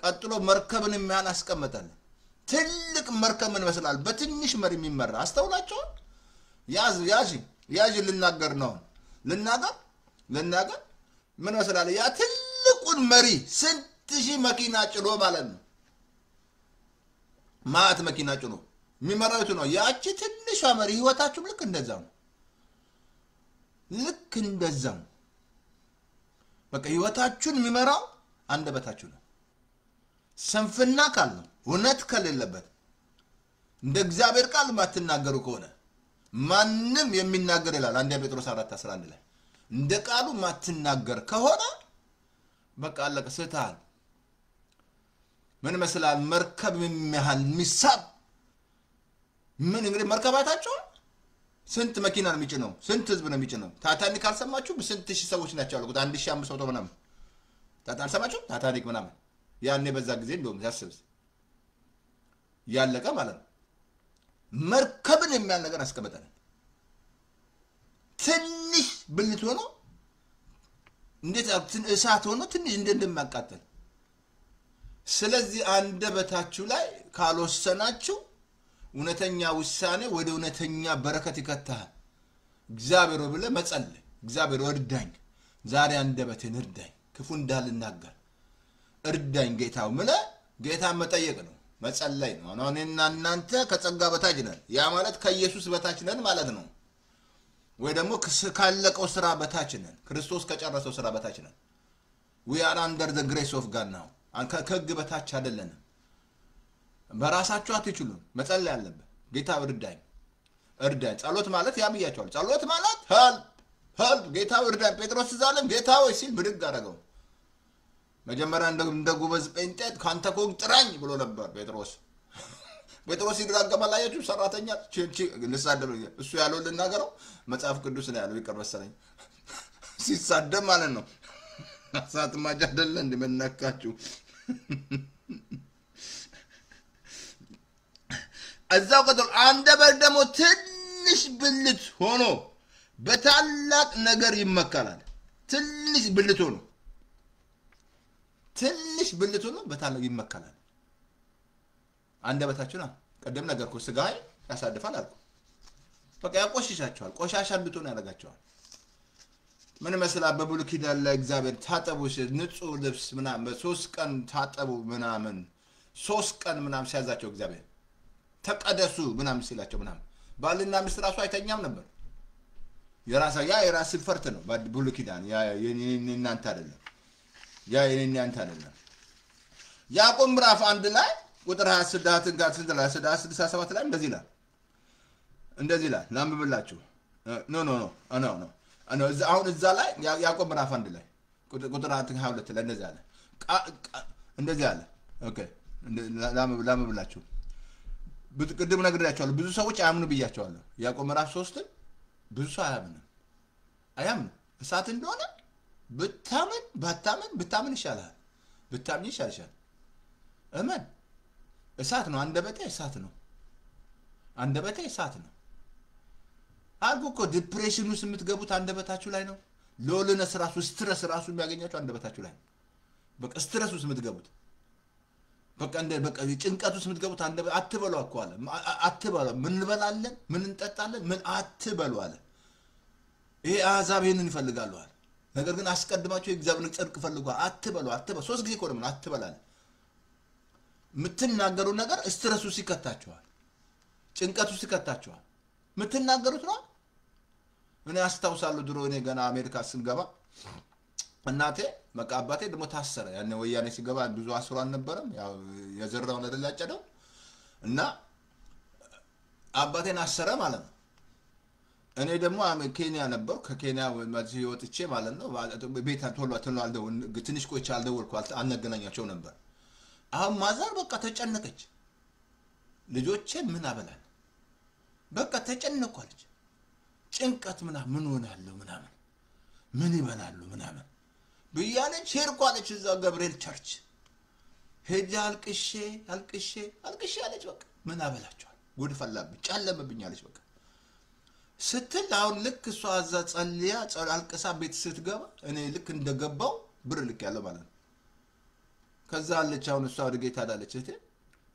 ቀጥሎ መርከብን የሚያህል አስቀመጠልን። ትልቅ መርከብ ምን ይመስላል? በትንሽ መሪ የሚመራ አስተውላችሁ? ያዥ ልናገር ነው ልናገር ምን ይመስላል? ያ ትልቁን መሪ ስንት ሺህ መኪና ጭኖ ማለት ነው ማት መኪና ጭኖ የሚመራው ነው። ያቺ ትንሿ መሪ ህይወታችሁ ልክ እንደዛው ነው። በቃ ህይወታችሁን የሚመራው አንደበታችሁ ነው። ስንፍና ካለ እውነት ከሌለበት እንደ እግዚአብሔር ቃል ማትናገሩ ከሆነ ማንም የሚናገር ይላል አንደኛ ጴጥሮስ 4:11 ላይ እንደ ቃሉ ማትናገር ከሆነ በቃ አለቀ። ስተሃል ምን መስላል? መርከብ የሚያህል ሚሳብ ምን እንግዲህ መርከባታቸው ስንት መኪና ነው የሚጭነው? ስንት ህዝብ ነው የሚጭነው? ታታኒክ አልሰማችሁ? ስንት ሺህ ሰዎች ናቸው ያሉት? 1500 ምናምን አልሰማችሁ? ታታኒክ ምናምን ያኔ በዛ ጊዜ እንደውም ያስብስ ያለቀ ማለት ነው። መርከብን የሚያል ነገር አስቀመጠን። ትንሽ ብልት ሆኖ እንዴት እሳት ሆኖ ትንሽ እንደማያቃጥል። ስለዚህ አንደበታችሁ ላይ ካልወሰናችሁ እውነተኛ ውሳኔ ወደ እውነተኛ በረከት ይከታል። እግዚአብሔር ብለህ መጸለይ፣ እግዚአብሔር እርዳኝ፣ ዛሬ አንደበቴን እርዳኝ፣ ክፉ እንዳልናገር እርዳኝ ጌታው ብለህ ጌታን መጠየቅ ነው፣ መጸለይ ነው። እኔና እናንተ ከጸጋ በታች ነን። ያ ማለት ከኢየሱስ በታች ነን ማለት ነው። ወይ ደግሞ ካለቀው ስራ በታች ነን። ክርስቶስ ከጨረሰው ስራ በታች ነን። we are under the grace of God now። ከህግ በታች አይደለንም። በራሳችሁ አትችሉም። መጸለይ አለበት። ጌታ እርዳኝ። ጸሎት ማለት ያብያቸዋል። ጸሎት ማለት ሄልፕ ጌታ እርዳኝ። ጴጥሮስ ዛለም ጌታ ሆይ ሲል ብድግ አደረገው። መጀመሪያ እንደ ጉበዝ ጴንጤ ካንተ ኮን ጥራኝ ብሎ ነበር ጴጥሮስ። ጴጥሮስ ይራገማል አያችሁ ሰራተኛ ልሳደብ እሱ ያለው ልናገረው መጽሐፍ ቅዱስ ነው ያለው ይቅር መሰለኝ ሲሳደብ ማለት ነው አሳት ማጅ አይደለ እንደምነካችሁ እዛው ቀጥሎ አንደበት ደግሞ ትንሽ ብልት ሆኖ በታላቅ ነገር ይመካላል ትንሽ ብልት ሆኖ በታላቅ ይመካላል አንደበታችሁ ነው ቀደም ነገርኩ ስጋይ ያሳድፋል አልኩ በቃ ያቆሽሻቸዋል ቆሻሻ እንድትሆኑ ያደርጋቸዋል ምን መስላ በብሉይ ኪዳን ላይ እግዚአብሔር ታጠቡሽ ንጹህ ልብስ ምናምን በ3 ቀን ታጠቡ ምናምን 3 ቀን ምናምን ሲያዛቸው እግዚአብሔር ተቀደሱ ምናምን ሲላቸው ምናምን ባልና ሚስት ራሱ አይተኛም ነበር የራስ ፍርት ነው በብሉይ ኪዳን የኔናንተ አይደለም የኔናንተ አይደለም ያዕቆብ ምዕራፍ 1 ላይ ቁጥር 26 ጋር 67 ላይ እንደዚህ ይላል ላምብላችሁ ኖ አሁን እዛ ላይ ያዕቆብ ምዕራፍ 1 ላይ ቁጥር 22 ላይ እንደዚህ አለ ኦኬ ላምብላችሁ ቅድም ነግሬያቸዋለሁ ብዙ ሰዎች አያምኑ ብያቸዋለሁ ያዕቆብ ምዕራፍ 3 ብዙ ሰው አያምኑ እሳት እንደሆነ ብታምን ይሻላል ብታምን ይሻልሻል እመን እሳት ነው አንደበቴ እሳት ነው አልኩ ዲፕሬሽን ውስጥ የምትገቡት አንደበታችሁ ላይ ነው ሎልነስ ራሱ ስትረስ ራሱ የሚያገኛችሁ አንደበታችሁ ላይ በቃ ስትረስ ውስጥ የምትገቡት በቃ ጭንቀት ውስጥ የምትገቡት አንደበት አትበሉ አለ አትበሉ ምን እንበላለን ምን እንጠጣለን ምን አትበሉ አለ ይሄ አዛብ ይሄንን ይፈልጋሉ አለ ነገር ግን አስቀድማችሁ የእግዚአብሔርን ጽድቅ ፈልጉ አትበሉ 3 ጊዜ ቆርም አትበላለ ምትናገሩ ነገር ስትረስ ውስጥ ይከታችኋል ጭንቀት ውስጥ ይከታችኋል ምትናገሩት ነው እኔ አስታውሳለሁ ድሮ እኔ ገና አሜሪካ ስንገባ እናቴ መቃባቴ ደሞ ታሰረ ያኔ ወያኔ ሲገባ ብዙ አስሮ አልነበረም ያው የዘራውን አይደል ያጨደው እና አባቴን አሰረ ማለት ነው እኔ ደግሞ ኬንያ ነበር ከኬንያ ወጥቼ ወጥቼ ማለት ነው ቤት ቶሎ አልደው ትንሽ ቆይቼ አልደወልኩ አልነገናኛቸው ነበር አሁን ማዘር በቃ ተጨነቀች ልጆቼ ምን አበላል በቃ ተጨነቀች ጭንቀት ምን ሆናለሁ ምናምን ምን ይበላሉ ምናምን ብያለች ሄርኳለች እዛ ገብርኤል ቸርች ሄጃ አልቅሼ አለች በቃ ምን አበላቸዋል ጉድ ፈላብኝ ጫለመብኝ አለች በቃ ስትል አሁን ልክ እሷ አዛ ጸልያ አልቅሳ ቤት ስትገባ እኔ ልክ እንደገባው ብር ልክ ያለው ማለት ነው ከዛ አለች አሁን እሷ ወደ ጌታ ዳለች እቴ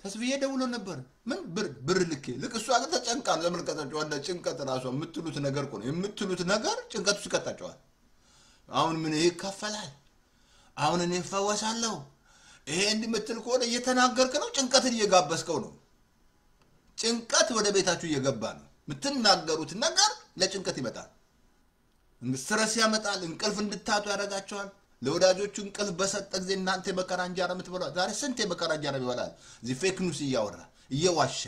ተስብዬ ደውሎ ነበር ምን ብር ልክ እሷ ግን ተጨንቃን ለምልከታቸው አንደ ጭንቀት ራሷ የምትሉት ነገር ነው የምትሉት ነገር ጭንቀቱ ሲከታቸዋል አሁን ምን ይሄ ከፈላል አሁን እኔ ፈወሳለሁ ይሄ እንድምትል ከሆነ እየተናገርክ ነው ጭንቀትን እየጋበስከው ነው ጭንቀት ወደ ቤታችሁ እየገባ ነው ምትናገሩት ነገር ለጭንቀት ይመጣል ስትረስ ያመጣል እንቅልፍ እንድታጡ ያደርጋቸዋል ለወዳጆቹ እንቅልፍ በሰጠ ጊዜ እናንተ በቀራ እንጀራ የምትበላው ዛሬ ስንት በቀራ እንጀራ ይበላል እዚህ ፌክ ኒውስ እያወራ እየዋሸ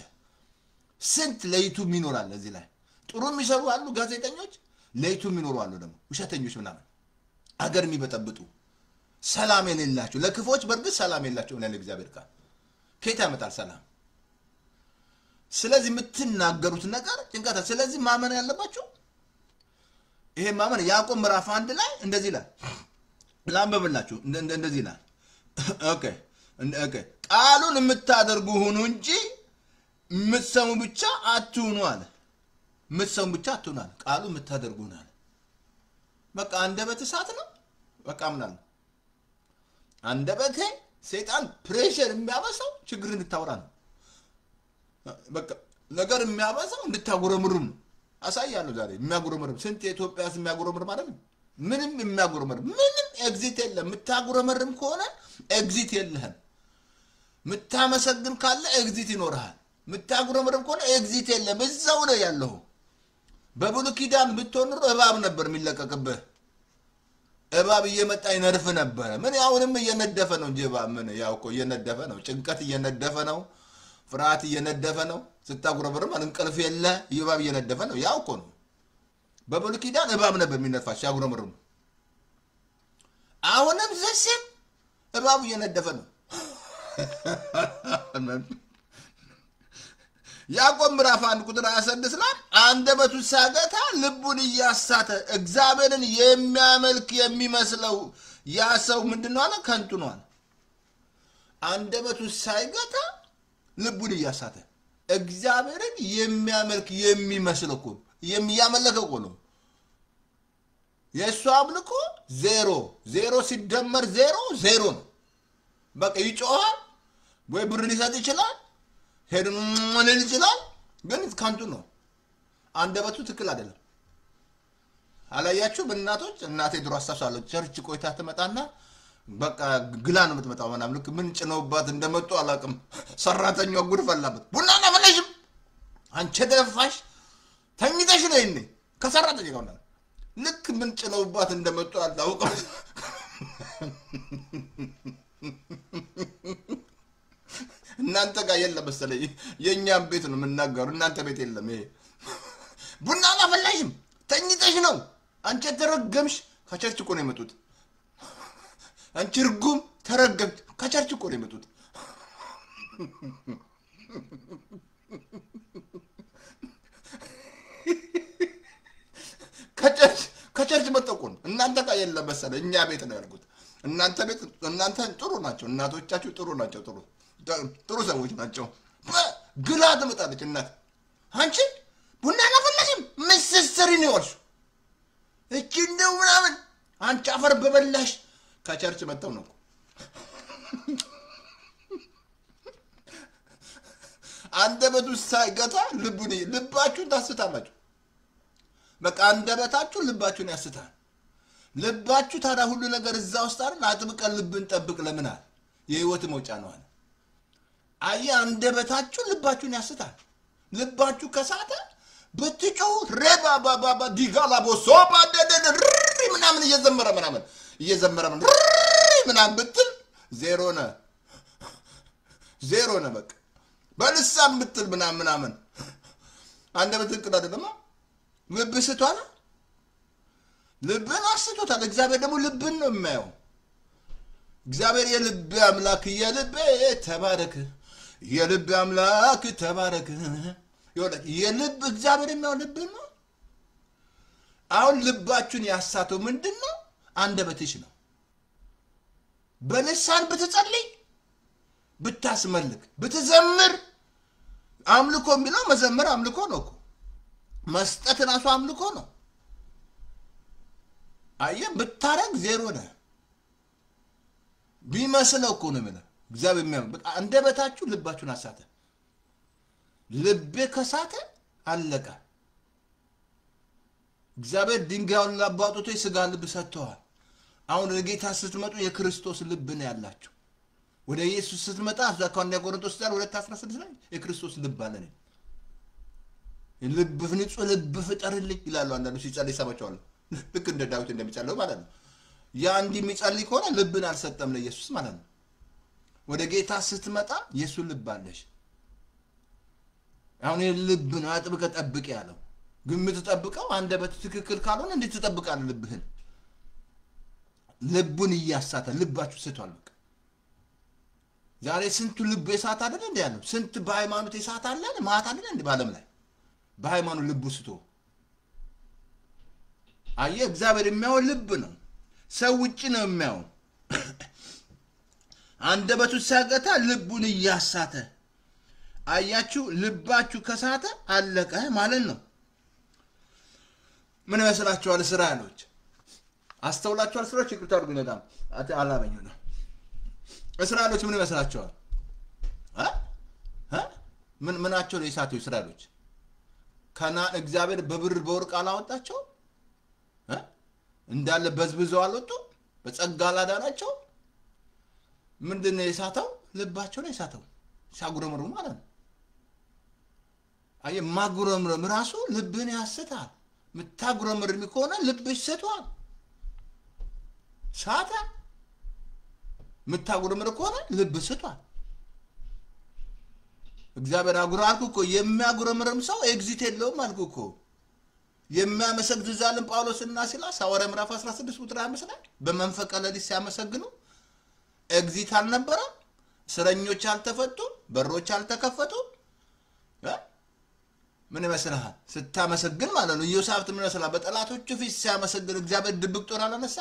ስንት ለዩቲዩብ ይኖራል እዚህ ላይ ጥሩ የሚሰሩ አሉ ጋዜጠኞች ለዩቲዩብ ይኖሩ አሉ ደግሞ ውሸተኞች ምናምን አገር የሚበጠብጡ ሰላም የሌላቸው ለክፎች በርግጥ ሰላም የላቸው ነው ለእግዚአብሔር ቃል ከየት ያመጣል ሰላም ስለዚህ የምትናገሩት ነገር ጭንቀት ስለዚህ ማመን ያለባችሁ ይሄ ማመን ያዕቆብ ምዕራፍ 1 ላይ እንደዚህ ይላል ላምበብላችሁ እንደዚህ ይላል ኦኬ ቃሉን የምታደርጉ ሁኑ እንጂ የምትሰሙ ብቻ አትሁኑ አለ የምትሰሙ ብቻ አትሁኑ አለ ቃሉ የምታደርጉ ነው አለ በቃ አንደበት እሳት ነው በቃ ምናምን አንደበቴ ሰይጣን ፕሬሸር የሚያበሳው ችግር እንድታወራ ነው በቃ ነገር የሚያበሳው እንድታጎረምሩም አሳያለሁ ዛሬ የሚያጎረምሩም ስንት የኢትዮጵያስ የሚያጎረምሩም አይደል ምንም የሚያጎረምሩም ምንም ኤግዚት የለም ምታጎረምሩም ከሆነ ኤግዚት የለህም ምታመሰግን ካለ ኤግዚት ይኖርሃል ምታጎረምሩም ከሆነ ኤግዚት የለም እዛው ነው ያለው በብሉይ ኪዳን ብትሆን እባብ ነበር የሚለቀቅብህ እባብ እየመጣ ይነድፍ ነበር ምን ያውንም እየነደፈ ነው እንጂ እባብ ምን ያው እኮ እየነደፈ ነው ጭንቀት እየነደፈ ነው ፍርሃት እየነደፈ ነው ስታጉረምርም እንቅልፍ የለ እባብ እየነደፈ ነው ያው እኮ ነው በብሉይ ኪዳን እባብ ነበር የሚነድፋቸው ያጉረምርም አሁንም ዘሴም እባብ እየነደፈ ነው ያዕቆብ ምዕራፍ 1 ቁጥር 26 ላይ አንደበቱ ሳይገታ ልቡን እያሳተ እግዚአብሔርን የሚያመልክ የሚመስለው ያ ሰው ምንድነው አለ? ከንቱ ነው አለ። አንደበቱ ሳይገታ ልቡን እያሳተ እግዚአብሔርን የሚያመልክ የሚመስለው እኮ የሚያመልከው እኮ ነው። የእሱ አምልኮ ዜሮ ሲደመር ዜሮ ነው። በቃ ይጮሃል ወይ ብር ሊሰጥ ይችላል ሄድ ምን ይችላል፣ ግን ከንቱ ነው። አንደበቱ ትክክል አይደለም። አላያችሁም? እናቴ ድሮ አሳሳለሁ ቸርች ቆይታ ትመጣና በቃ ግላ ነው የምትመጣው ምናምን ልክ ምን ጭነውባት እንደመጡ አላውቅም። ሰራተኛው ጉድ ፈላበት። ቡና ለፈለሽም አንቺ ደፋሽ ተኝተሽ ነው እንዴ? ከሰራተኛው ጋር ነው ልክ ምን ጭነውባት እንደመጡ አላውቅም። እናንተ ጋር የለም መሰለኝ፣ የኛም ቤት ነው የምናገሩ፣ እናንተ ቤት የለም። ይሄ ቡና ለፈለሽም ተኝተሽ ነው አንቺ ተረገምሽ። ከቸርች እኮ ነው የመጡት። አንቺ ርጉም ተረገምሽ፣ ከቸርች እኮ ነው የመጡት። ከቸርች መጠቁ ነው። እናንተ ጋር የለም መሰለኝ፣ እኛ ቤት ነው ያልኩት። እናንተ ቤት እናንተ ጥሩ ናቸው፣ እናቶቻችሁ ጥሩ ናቸው፣ ጥሩ ሰዎች ናቸው። ግላ ትመጣለች እናት። አንቺ ቡና ለፈለሽም ምስስሪ ነው ያልሽው እቺ እንደው ምናምን አንቺ አፈር በበላሽ። ከቸርች መጣው ነው አንደበቱ ሳይገታ ልባችሁን ታስታላችሁ። በቃ አንደበታችሁ ልባችሁን ያስታል። ልባችሁ ታዲያ ሁሉ ነገር እዛ ውስጥ አይደል? አጥብቀን ልብን ጠብቅ ለምን አለ? የህይወት መውጫ ነው አለ። አያ አንደበታችሁ ልባችሁን ያስታል። ልባችሁ ከሳተ በትጮው ረባ ባባ ዲጋላ ቦሶባ ደደደ ምናምን እየዘመረ ምናምን ብትል ዜሮ ነው በቃ። በልሳን ብትል ምናምን አንደበት ትክክል አይደለም። ልብ ስቷል። ልብን አስቶታል። እግዚአብሔር ደግሞ ልብን ነው የሚያየው። እግዚአብሔር የልብ አምላክ የልብ አምላክ ተባረክ። የልብ እግዚአብሔር የሚያው ልብ ነው። አሁን ልባችሁን ያሳተው ምንድነው? አንደበትሽ ነው። በልሳን ብትጸልይ፣ ብታስመልክ፣ ብትዘምር፣ አምልኮ የሚለው መዘመር አምልኮ ነው እኮ። መስጠት ራሱ አምልኮ ነው። አየ ብታረግ ዜሮ ነው ቢመስለው እኮ ነው ማለት። እግዚአብሔር የሚያው አንደበታችሁ ልባችሁን አሳተ። ልብ ከሳተ አለቀ። እግዚአብሔር ድንጋዩን ላባጡት የሥጋ ልብ ሰጥቷል። አሁን ለጌታ ስትመጡ የክርስቶስ ልብ ነው ያላችሁ። ወደ ኢየሱስ ስትመጣ ዘካንያ ቆሮንቶስ 2:16 ላይ የክርስቶስ ልብ አለ ነው። ልብ ንጹህ ልብ ፍጠርልኝ ይላሉ አንዳንዱ ሲጸልይ ሰማቸዋለሁ። ልክ እንደ ዳዊት እንደሚጸልየው ማለት ነው። ያ እንዲህ የሚጸልይ ከሆነ ልብን አልሰጠም ለኢየሱስ ማለት ነው። ወደ ጌታ ስትመጣ ኢየሱስ ልብ አለሽ። አሁን ልብ ነው አጥብቀህ ጠብቅ ያለው። ግን የምትጠብቀው አንደበት ትክክል ካልሆነ እንዴት ትጠብቃለህ ልብህን? ልቡን እያሳተ ልባችሁ ስቷል። በቃ ዛሬ ስንቱ ልብ የሳት አይደል እንዴ ያለው? ስንት በሃይማኖት የሳት አለ ማት አይደል እንዴ በዓለም ላይ በሃይማኖት ልቡ ስቶ። አየ እግዚአብሔር የሚያው ልብ ነው። ሰው ውጪ ነው የሚያው። አንደበቱ ሲያገታ ልቡን እያሳተ አያችሁ። ልባችሁ ከሳተ አለቀ ማለት ነው። ምን መስላችኋል? እስራኤሎች አስተውላችኋል? እስራኤሎች ይቅርታ አድርጉኝ በጣም አላመኙ ነው። እስራኤሎች ምን መስላችኋል? ምናቸው ነው የሳቱ እስራኤሎች? ከና እግዚአብሔር በብር በወርቅ አላወጣቸው እንዳለ በዝብዘው አልወጡ? በጸጋ አላዳናቸው? ምንድነው የሳተው? ልባቸው ነው የሳተው። ሲያጉረመርሙ ማለት ነው። አየ ማጉረምረም ራሱ ልብን ያስታል። ምታጉረመርም ከሆነ ልብሽ ስቷል። ሳታ ምታጉረመር ከሆነ ልብ ስቷል። እግዚአብሔር አጉራልኩ እኮ የሚያጉረመርም ሰው ኤግዚት የለውም አልኩ እኮ። የሚያመሰግድ ዛልም ጳውሎስና ሲላስ ሐዋርያው ምዕራፍ 16 ቁጥር 5 ላይ በመንፈቀ ሌሊት ሲያመሰግኑ ኤግዚት አልነበረም። እስረኞች አልተፈቱ፣ በሮች አልተከፈቱ። ምን ይመስልሃል ስታመሰግን ማለት ነው ኢዮሳፍጥ ምን ይመስላል በጠላቶቹ ፊት ሲያመሰግን እግዚአብሔር ድብቅ ጦር አላነሳ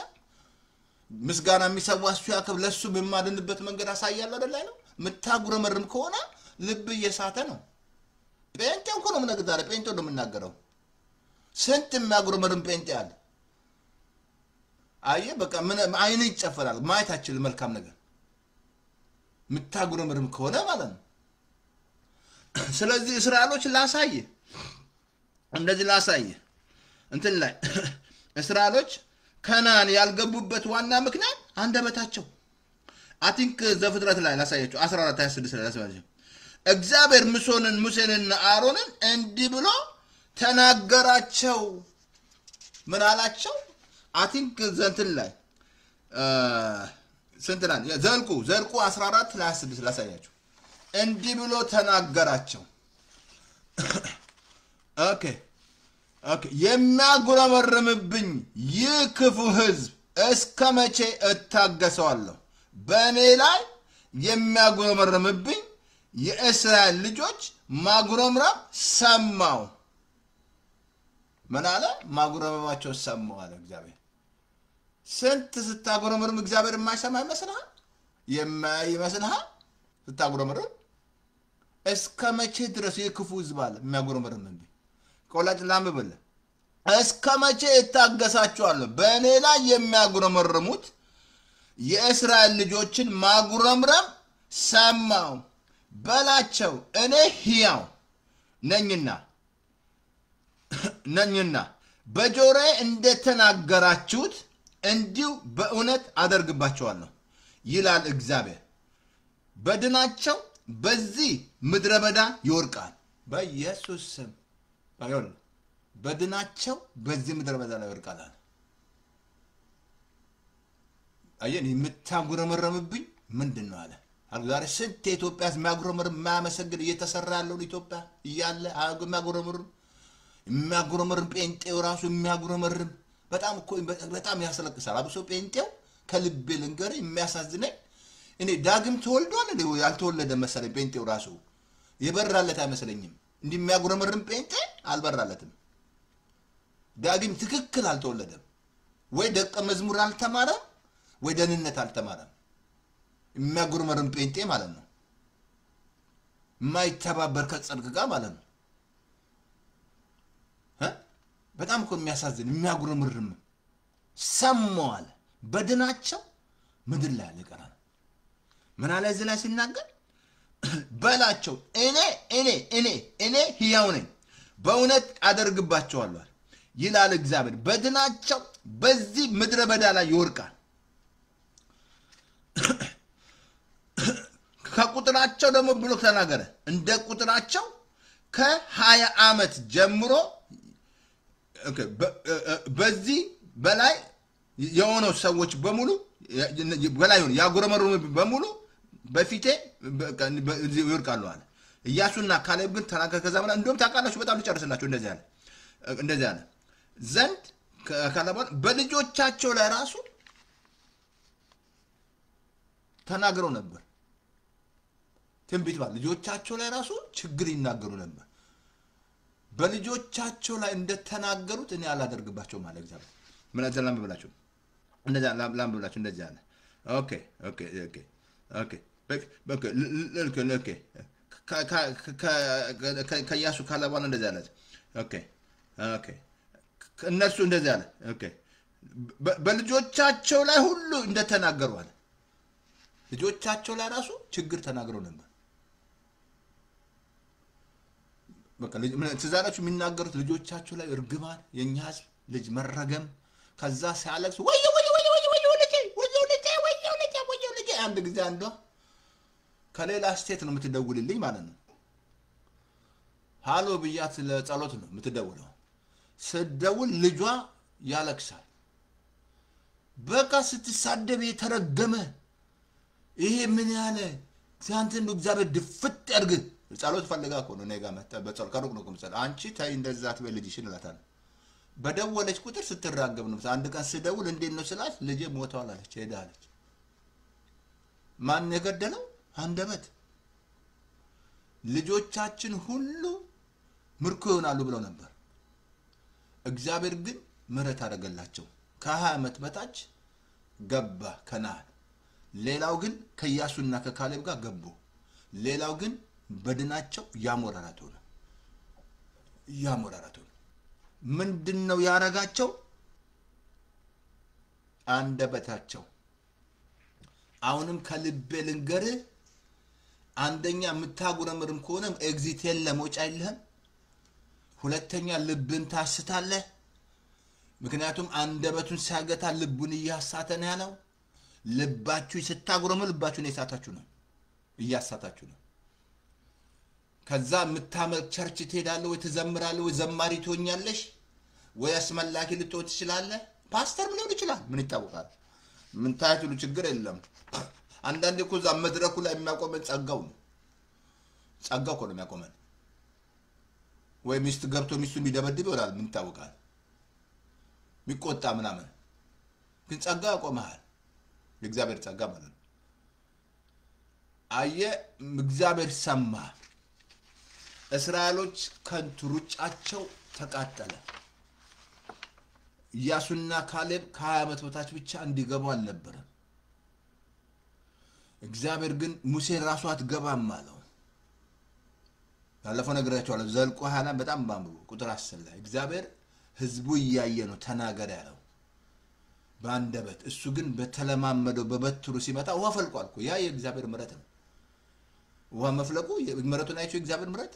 ምስጋና የሚሰዋ እሱ ያከብ ለሱ በማድንበት መንገድ አሳያለሁ አይደል ነው ምታጉረመርም ከሆነ ልብ እየሳተ ነው ጴንጤው እኮ ነው ምንገዛለ ጴንጤው ነው የምናገረው ስንት የሚያጉረመርም ጴንጤ አለ አየ በቃ ምን አይኔ ይጨፈራል ማየታችን መልካም ነገር ምታጉረመርም ከሆነ ማለት ነው ስለዚህ እስራኤሎች ላሳየ እንደዚህ ላሳየ እንትን ላይ እስራኤሎች ከናን ያልገቡበት ዋና ምክንያት አንደበታቸው አቲንክ ዘፍጥረት ላይ ላሳያችሁ 14:26 ላይ ላሳያችሁ እግዚአብሔር ሙሴንና አሮንን እንዲህ ብሎ ተናገራቸው ምን አላቸው አቲንክ ዘንትን ላይ ስንትናን ዘልቁ 14:26 ላሳያችሁ እንዲህ ብሎ ተናገራቸው ኦኬ የሚያጉረመርምብኝ ይህ ክፉ ሕዝብ እስከመቼ እታገሰዋለሁ በእኔ ላይ የሚያጉረመርምብኝ የእስራኤል ልጆች ማጉረምረም ሰማው ምን አለ ማጉረመማቸው ሰማው አለ እግዚአብሔር ስንት ስታጉረመርም እግዚአብሔር የማይሰማ ይመስልሃል የማይ ይመስልሃል ስታጉረመርም እስከመቼ ድረስ የክፉ ሕዝብ አለ የሚያጉረመርምብኝ ቆላጭ ላምበለ እስከመቼ እታገሳቸዋለሁ በእኔ ላይ የሚያጉረመርሙት የእስራኤል ልጆችን ማጉረምረም ሰማው በላቸው እኔ ሕያው ነኝና በጆሮዬ እንደተናገራችሁት እንዲሁ በእውነት አደርግባቸዋለሁ ይላል እግዚአብሔር በድናቸው በዚህ ምድረ በዳ ይወርቃል በኢየሱስ ስም ባይሆን በድናቸው በዚህ ምድረ በዳ ላይ ይወርቃል አየን የምታጉረመርምብኝ ምንድነው አለ አልዛሬ ስንት ኢትዮጵያ የሚያጉረመርም ማያመሰግን እየተሰራ ያለው ኢትዮጵያ እያለ የሚያጉረመርም ጴንጤው ራሱ የሚያጉረመርም በጣም ያስለቅሳል አብሶ ጴንጤው ከልብ ልንገር የሚያሳዝነኝ እኔ ዳግም ተወልዷል እንዴ ያልተወለደ መሰለኝ ጴንጤው ራሱ የበራለት አይመስለኝም እንዲህ የሚያጉረመርም ጴንጤ አልበራለትም ዳግም ትክክል አልተወለደም ወይ ደቀ መዝሙር አልተማረም ወይ ደህንነት አልተማረም የሚያጉረመርም ጴንጤ ማለት ነው የማይተባበር ከጽድቅ ጋር ማለት ነው በጣም እኮ የሚያሳዝን የሚያጉረመርም ሰማዋል በድናቸው ምድር ላይ ያለቀራል ምን አለ እዚህ ላይ ሲናገር በላቸው እኔ ሕያው ነኝ በእውነት አደርግባቸዋለሁ ይላል እግዚአብሔር በድናቸው በዚህ ምድረ በዳ ላይ ይወርቃል ከቁጥራቸው ደግሞ ብሎ ተናገረ እንደ ቁጥራቸው ከ20 ዓመት ጀምሮ በዚህ በላይ የሆነው ሰዎች በሙሉ በላይ ሆነ ያጉረመረሙ በሙሉ በፊቴ ይወርቃሉ አለ ኢያሱና ካሌብ ግን ተናገረ ከዛ በኋላ እንደውም ታውቃላችሁ በጣም ልጨርስላችሁ እንደዚህ አለ ዘንድ ካላባን በልጆቻቸው ላይ ራሱ ተናግረው ነበር ትንቢት ባል ልጆቻቸው ላይ ራሱ ችግር ይናገሩ ነበር በልጆቻቸው ላይ እንደተናገሩት እኔ አላደርግባቸው ማለት እግዚአብሔር ምን አዘላም ብላችሁ እንደዛ ላም ብላችሁ እንደዛ አለ ኦኬ ከኢያሱ ካላባን እንደዛ አለ ኦኬ እነሱ እንደዛ አለ በልጆቻቸው ላይ ሁሉ እንደተናገሩ አለ ልጆቻቸው ላይ ራሱ ችግር ተናግረው ነበር በቃ ትዛላችሁ የሚናገሩት ልጆቻቸው ላይ እርግማን የኛ ህዝብ ልጅ መረገም ከዛ ሲያለቅስ ወዮ ልጅ አንድ ጊዜ አንዷ ከሌላ ስቴት ነው የምትደውልልኝ ማለት ነው ሃሎ ብያት ለጸሎት ነው የምትደውለው ስደውል ልጇ ያለቅሳል በቃ ስትሳደብ የተረገመ ይሄ ምን ያለ ሲያንተን እግዚአብሔር ድፍት ያርግ ጸሎት ፈልጋ እኮ ነው ነገ መጣ በጸሎት ከሩቅ ነው ቆምሰል አንቺ ታይ እንደዛ አትበልጂሽን እላታለሁ በደወለች ቁጥር ስትራገብ ነው አንድ ቀን ስደውል እንዴት ነው ስላት ልጄ ሞተዋል አለች ሄዳለች ማን የገደለው አንደበት ልጆቻችን ሁሉ ምርኮ ይሆናሉ ብለው ነበር። እግዚአብሔር ግን ምህረት አደረገላቸው። ከ20 ዓመት በታች ገባ ከነዓን። ሌላው ግን ከኢያሱና ከካሌብ ጋር ገቡ። ሌላው ግን በድናቸው ያሞራራት ሆነ። ምንድነው ያረጋቸው? አንደበታቸው። አሁንም ከልቤ ልንገርህ፣ አንደኛ የምታጉረምርም ከሆነ ኤግዚት የለም፣ መውጫ የለህም። ሁለተኛ ልብን ታስታለህ። ምክንያቱም አንደበቱን ሲያገታ ልቡን እያሳተ ነው ያለው። ልባችሁ ስታጉረምሩ ልባችሁን እያሳታችሁ ነው፣ እያሳታችሁ ነው። ከዛ የምታመልክ ቸርች ትሄዳለህ ወይ ትዘምራለህ ወይ ዘማሪ ትሆኛለሽ ወይ አስመላኪ ልትሆን ትችላለህ። ፓስተር ሊሆን ይችላል፣ ምን ይታወቃል? ምን ታይትሉ ችግር የለም። አንዳንዴ እኮ እዛ መድረኩ ላይ የሚያቆመን ጸጋው ነው። ጸጋው እኮ ነው የሚያቆመን። ወይ ሚስት ገብቶ ሚስቱን የሚደበድብ ይሆናል፣ ምን ይታወቃል? የሚቆጣ ምናምን፣ ግን ጸጋ ያቆመሃል። የእግዚአብሔር ጸጋ ማለት ነው። አየ እግዚአብሔር ሰማ። እስራኤሎች ከንቱ ሩጫቸው ተቃጠለ። ኢያሱና ካሌብ ከ20 ዓመት በታች ብቻ እንዲገቡ አልነበረም። እግዚአብሔር ግን ሙሴን ራሱ አትገባም አለው። ያለፈው ነግራቸዋለሁ። ዘልቆ 20 በጣም ባንብቡ ቁጥር 10 ላይ እግዚአብሔር ህዝቡ እያየ ነው ተናገረ ያለው በአንደበት። እሱ ግን በተለማመደው በበትሩ ሲመጣ ውሃ ፈልቋል እኮ። ያ የእግዚአብሔር ምሕረት ነው። ውሃ መፍለቁ ምሕረቱን አይቼ እግዚአብሔር ምሕረት።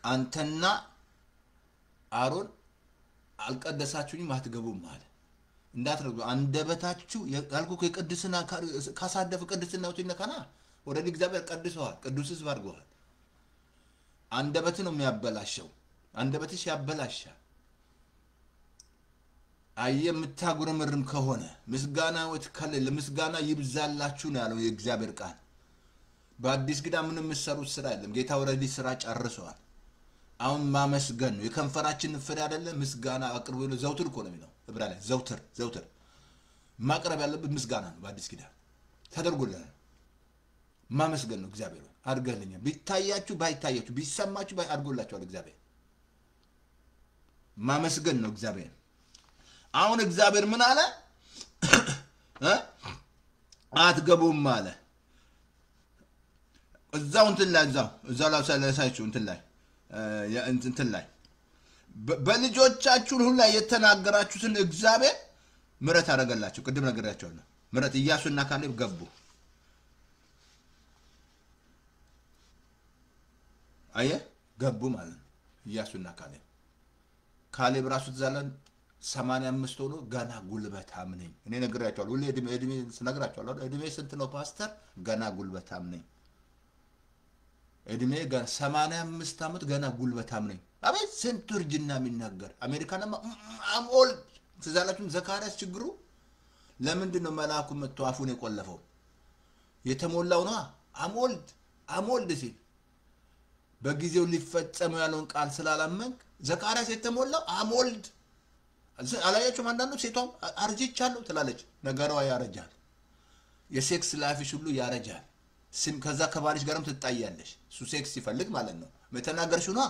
አንተና አሮን አልቀደሳችሁኝም አትገቡም አለ። እንዳትረጉ አንደበታችሁ ያልኩ የቅድስና ካሳደፈ ቅድስናው ይነካና ወረዲ እግዚአብሔር ቀድሰዋል፣ ቅዱስስ ባርገዋል። አንደበት ነው የሚያበላሸው። አንደበትሽ ያበላሻል። የምታጉረመርም ከሆነ ምስጋና ወትከለለ ምስጋና ይብዛላችሁ ነው ያለው የእግዚአብሔር ቃል። በአዲስ ኪዳን ምንም የምትሰሩት ስራ የለም። ጌታ ወረዲ ስራ ጨርሰዋል። አሁን ማመስገን ነው የከንፈራችን ፍሬ አይደለም። ምስጋና አቅርቡ ነው ዘውትር እኮ ነው የሚለው ዕብራውያን ላይ ዘውትር ማቅረብ ያለበት ምስጋና ነው። በአዲስ ኪዳን ተደርጎልናል። ማመስገን ነው። እግዚአብሔር አድርገልኛል። ቢታያችሁ ባይታያችሁ ቢሰማችሁ አድርጎላችኋል። እግዚአብሔር ማመስገን ነው እግዚአብሔር። አሁን እግዚአብሔር ምን አለ? አትገቡም አለ። እዛው እንትን ላይ እዛው ላሳያችሁ እንትን ላይ በልጆቻችሁ ሁሉ ላይ የተናገራችሁትን እግዚአብሔር ምሕረት አደረገላችሁ። ቅድም ነግሬያችኋለሁ። ምሕረት ኢያሱና ካሌብ ገቡ። አየ ገቡ ማለት ነው። ኢያሱና ካሌብ ራሱ ተዛለን 85 ሆኖ ገና ጉልበታም ነኝ። እኔ ነግሬያችኋለሁ። ሁሌ እድሜ ነግራችኋለሁ። እድሜ ስንት ነው ፓስተር? ገና ጉልበታም ነኝ። እድሜ 85 ዓመት ገና ጉልበታም ነኝ። አቤት ስንት እርጅና የሚናገር አሜሪካንማ አሞል ተዛላችሁ። ዘካርያስ ችግሩ ለምንድን ነው መልአኩ መጥቶ አፉን የቆለፈው? የተሞላው ነው አሞልድ ሲል በጊዜው ሊፈጸም ያለውን ቃል ስላላመንክ ዘካርያስ የተሞላው አሞልድ አላያችሁም? አንዳንዱ ሴቷም አርጅቻለሁ ትላለች። ነገሯ ያረጃል። የሴክስ ላይፍሽ ሁሉ ያረጃል። ከዛ ከባልሽ ጋርም ትጣያለሽ። እሱ ሴክስ ሲፈልግ ማለት ነው። መተናገርሽው ነው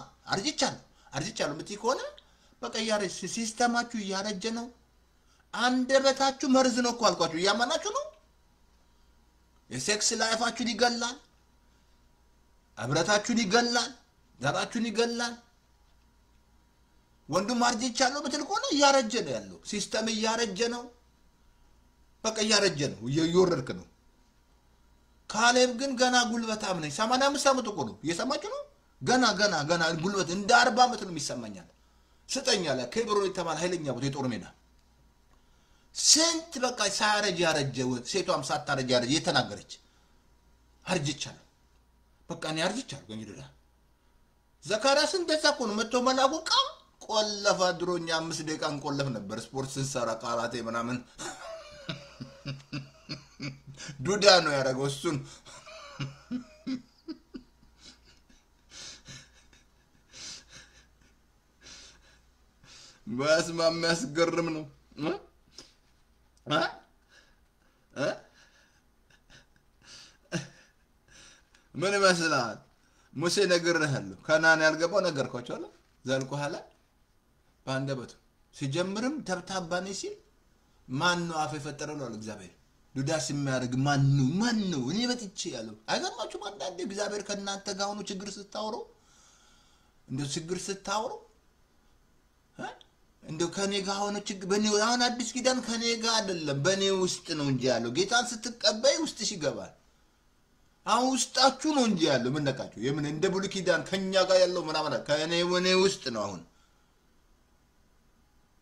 አርጅቻለሁ ምትይ ከሆነ በቃ ያረጅ ሲስተማችሁ ያረጀ ነው። አንደበታችሁ መርዝ ነው እኮ አልኳችሁ። እያመናችሁ ነው። የሴክስ ላይፋችሁን ይገላል፣ አብረታችሁን ይገላል፣ ዛራችሁን ይገላል። ወንዱም አርጅቻለሁ ምትል ከሆነ ያረጀ ነው ያለው። ሲስተም ያረጀ ነው። በቃ ያረጀ ነው። እየወረድክ ነው። ካሌብ ግን ገና ጉልበታም ነኝ። 85 ዓመት እኮ ነው። እየሰማችሁ ነው። ገና ጉልበት እንደ 40 ዓመት ነው የሚሰማኛል። ስጠኛለ ከብሮን የተባለ ኃይለኛ ቦታ የጦር ሜዳ ስንት በቃ ሳያረጅ ያረጀ ሴቷም ሳታረጅ ያረጀ የተናገረች አርጅቻለሁ። በቃ እኔ አርጅቻለሁ። ገኝደላ ዘካርያስ እንደዛ እኮ ነው። መጥቶ መላኩ ቆለፈ። ድሮኛ 5 ደቂቃ እንቆለፍ ነበር ስፖርት ስንሰራ ካራቴ ምናምን ዱዳ ነው ያደረገው እሱን። በስመ አብ የሚያስገርም ነው። ምን ይመስላል? ሙሴ ነግሬሃለሁ ከናን ያልገባው ነገርኳቸው አለ ዘልቆ ኋላ በአንደበቱ ሲጀምርም ተብታባኔ ሲል ማን ነው አፍ የፈጠረው ነው እግዚአብሔር ዱዳስ የሚያደርግ ማን ነው እኔ በጥቼ ያለው አይገርማችሁም አንዳንዴ እግዚአብሔር ከእናንተ ጋር ሆኖ ችግር ስታወሩ እንደው ችግር ስታወሩ እንደው ከኔ ጋር ሆኖ ችግር በኔ አሁን አዲስ ኪዳን ከኔ ጋር አይደለም በኔ ውስጥ ነው እንጂ ያለው ጌታን ስትቀበይ ውስጥሽ ይገባል አሁን ውስጣችሁ ነው እንጂ ያለው ምን ነካችሁ የምን እንደ ብሉይ ኪዳን ከኛ ጋር ያለው ምናምን ከኔ ወኔ ውስጥ ነው አሁን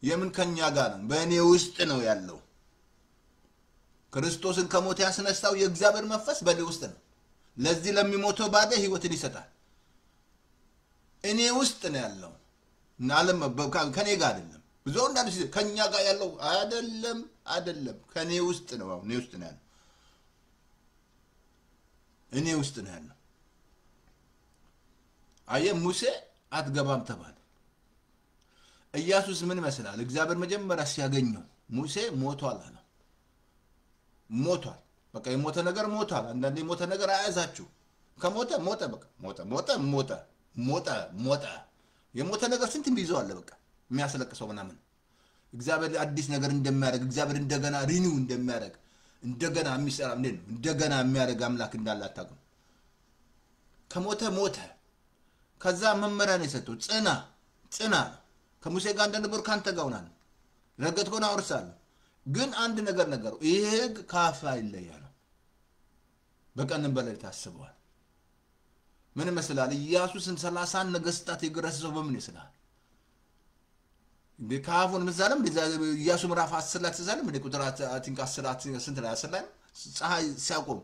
የምን ከኛ ጋር ነው በእኔ ውስጥ ነው ያለው ክርስቶስን ከሞት ያስነሳው የእግዚአብሔር መንፈስ በእኔ ውስጥ ነው ለዚህ ለሚሞተው ባደ ህይወትን ይሰጣል እኔ ውስጥ ነው ያለው ናለም ከኔ ጋር አይደለም ብዙ እንዳንስ ከኛ ጋር ያለው አይደለም ከኔ ውስጥ ነው አሁን እኔ ውስጥ ነው ያለው እኔ ውስጥ ነው ያለው አየ ሙሴ አትገባም ተባለ ኢየሱስ ምን መስላል እግዚአብሔር መጀመሪያ ሲያገኘው ሙሴ ሞቷል አለ ሞቷል በቃ የሞተ ነገር ሞቷል አንዳንዴ የሞተ ነገር አያዛችሁ ከሞተ ሞተ በቃ ሞተ የሞተ ነገር ስንት ቢይዘው አለ በቃ የሚያስለቅሰው ምናምን እግዚአብሔር አዲስ ነገር እንደሚያደርግ እግዚአብሔር እንደገና ሪኒው እንደሚያደርግ እንደገና የሚሰራ እንዴ ነው እንደገና የሚያደርግ አምላክ እንዳለ አታውቁም ከሞተ ከዛ መመሪያ ነው የሰጠው ጽና ከሙሴ ጋር እንደነበር ካንተ ጋር ሆናል ረገጥኩና አውርሳለሁ ግን አንድ ነገር ነገሩ ይሄ ካፋ ይለያል በቀንም በላይ ታስበዋል ምን መስላል ኢየሱስን 30 ነገስታት የገረሰው በምን ይስላል በካፉን መዛለም ኢየሱስ ምዕራፍ 10 ላይ ተዛለም እንደ ቁጥር አቲንክ 10 ስንት ላይ 10 ላይ ፀሐይ ሲያቆም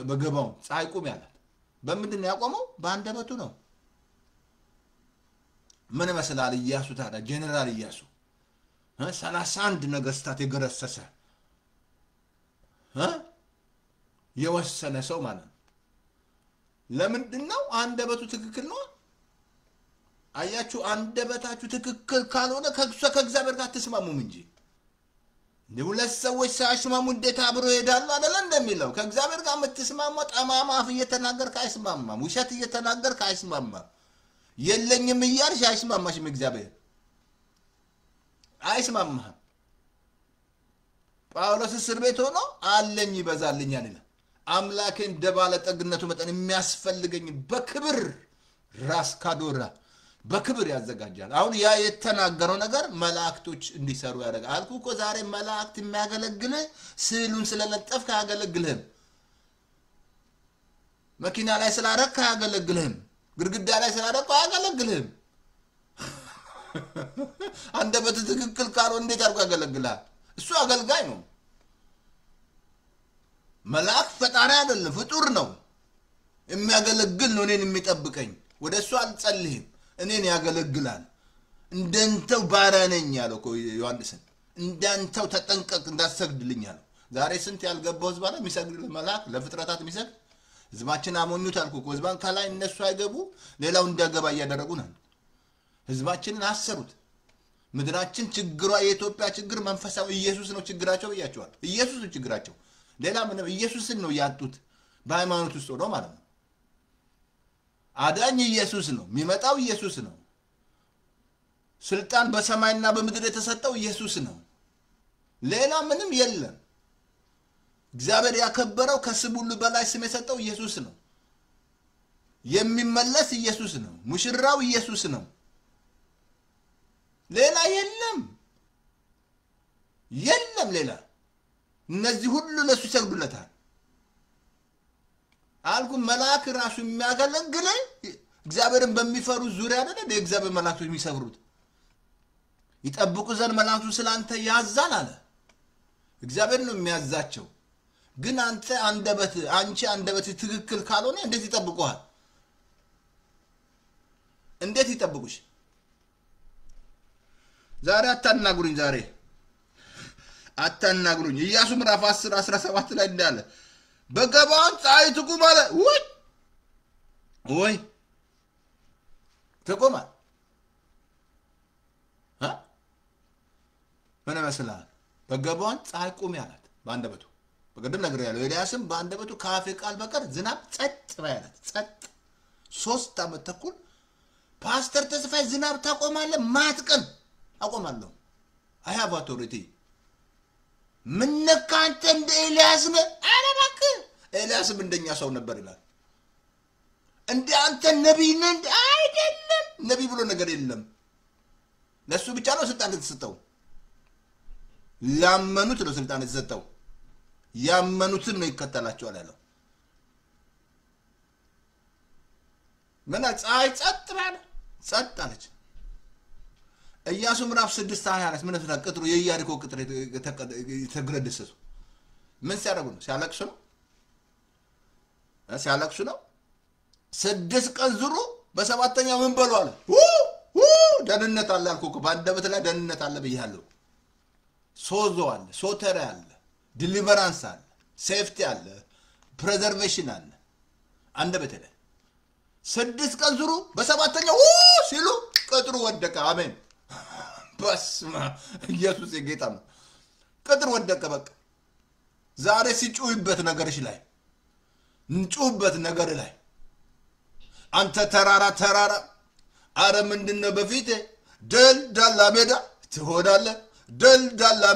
በገባው ፀሐይ ቆም ያላት በምንድን ነው ያቆመው በአንደበቱ ነው ምን መስላል ኢየሱስ ታዲያ ጀነራል ኢየሱስ 31 ነገስታት የገረሰሰ የወሰነ ሰው ማለት ለምንድነው አንደበቱ ትክክል ነው አያችሁ አንደበታችሁ ትክክል ካልሆነ ከእግዚአብሔር ጋር ተስማሙም እንጂ ለሁለት ሰዎች ሳይስማሙ እንዴት አብሮ ይሄዳሉ አይደል እንደሚለው ከእግዚአብሔር ጋር የምትስማሙ ጠማማ አፍ እየተናገርክ አይስማማም ውሸት እየተናገርክ አይስማማም የለኝም እያልሽ አይስማማሽም እግዚአብሔር አይስማማም ጳውሎስ እስር ቤት ሆኖ አለኝ ይበዛልኛል ይላል አምላኬን ደባለ ጠግነቱ መጠን የሚያስፈልገኝ በክብር ራስ ካዶራ በክብር ያዘጋጃል አሁን ያ የተናገረው ነገር መላእክቶች እንዲሰሩ ያደርጋል አልኩ እኮ ዛሬ መላእክት የሚያገለግል ስዕሉን ስለለጠፍክ አያገለግልህም መኪና ላይ ስላረክ አያገለግልህም ግድግዳ ላይ ስላረክ አያገለግልህም አንደበት ትክክል ካልሆነ እንዴት አድርጎ ያገለግላል እሱ አገልጋይ ነው መልአክ ፈጣሪ አይደለም ፍጡር ነው የሚያገለግል ነው እኔን የሚጠብቀኝ ወደሱ አልጸልይም እኔን ያገለግላል እንደንተው ባሪያ ነኝ ያለው እኮ ዮሐንስን እንደንተው ተጠንቀቅ እንዳሰግድልኝ ያለው ዛሬ ስንት ያልገባው ህዝብ አለ የሚሰግድ መልአክ ለፍጥረታት የሚሰግድ ህዝባችን አሞኙት አልኩ እኮ ህዝባን ከላይ እነሱ አይገቡ ሌላው እንዲያገባ እያደረጉ ነው ህዝባችንን አሰሩት ምድራችን ችግሯ የኢትዮጵያ ችግር መንፈሳዊ ኢየሱስ ነው ችግራቸው ብያቸዋል ኢየሱስ ነው ችግራቸው ሌላ ምንም ኢየሱስን ነው ያጡት በሃይማኖት ውስጥ ነው ማለት ነው አዳኝ ኢየሱስ ነው የሚመጣው ኢየሱስ ነው ስልጣን በሰማይና በምድር የተሰጠው ኢየሱስ ነው ሌላ ምንም የለም እግዚአብሔር ያከበረው ከስም ሁሉ በላይ ስም የሰጠው ኢየሱስ ነው የሚመለስ ኢየሱስ ነው ሙሽራው ኢየሱስ ነው ሌላ የለም ሌላ እነዚህ ሁሉ ለሱ ይሰግዱለታል አልኩ መልአክ ራሱ የሚያገለግል እግዚአብሔርን በሚፈሩ ዙሪያ አይደል የእግዚአብሔር መልአክቶች የሚሰብሩት ይጠብቁ ዘንድ መልአክቱ ስላንተ ያዛል አለ እግዚአብሔር ነው የሚያዛቸው ግን አንቺ አንደበት ትክክል ካልሆነ እንዴት ይጠብቁሃል እንዴት ይጠብቁሽ ዛሬ አታናግሩኝ ኢያሱ ምዕራፍ 10 17 ላይ እንዳለ በገባው ፀሐይ ትቁም አለ ወይ ትቁም ምን መስላል በገባው ፀሐይ ቁም ያላት በአንደበቱ በቀደም ነገር ያለው ኤልያስም በአንደበቱ ካፌ ቃል በቀር ዝናብ ጸጥ ባያላት ጸጥ 3 ዓመት ተኩል ፓስተር ተስፋዬ ዝናብ ታቆማለህ ማትቀን አቆማለሁ I have authority ምን ነካንተ እንደ ኤልያስ ነህ አረባክ ኤልያስም እንደኛ ሰው ነበር ይላል እንደ አንተ ነብይ ነህ አይደለም ነብይ ብሎ ነገር የለም ለሱ ብቻ ነው ስልጣን የተሰጠው ያመኑት ነው ስልጣን የተሰጠው ያመኑትን ነው ይከተላቸዋል ያለው ምን ፀሐይ ጸጥ ባለ ጸጥ አለች ኢያሱ ምዕራፍ 6:24 ምን ተናገረ ቅጥሩ የኢያሪኮ ቅጥር የተገረደሰሱ ምን ሲያደርጉ ነው ሲያለቅሱ ነው 6 ቀን ዙሩ በሰባተኛው ምን በሉ አለ ደህንነት አለ አልኩ ባንደበት ላይ ደህንነት አለ በይያለሁ ሶዞ አለ ሶተር አለ ዲሊቨራንስ አለ ሴፍቲ አለ ፕሬዘርቬሽን አለ አንደበት ላይ 6 ቀን ዙሩ በሰባተኛው ሲሉ ቅጥሩ ወደቀ አሜን በስመ ኢየሱስ የጌታ ነው ቅጥሩ ወደቀ በቃ ዛሬ ሲጮህበት ነገርሽ ላይ እንጮህበት ነገር ላይ አንተ ተራራ አረ ምንድነው በፊት ደልዳላ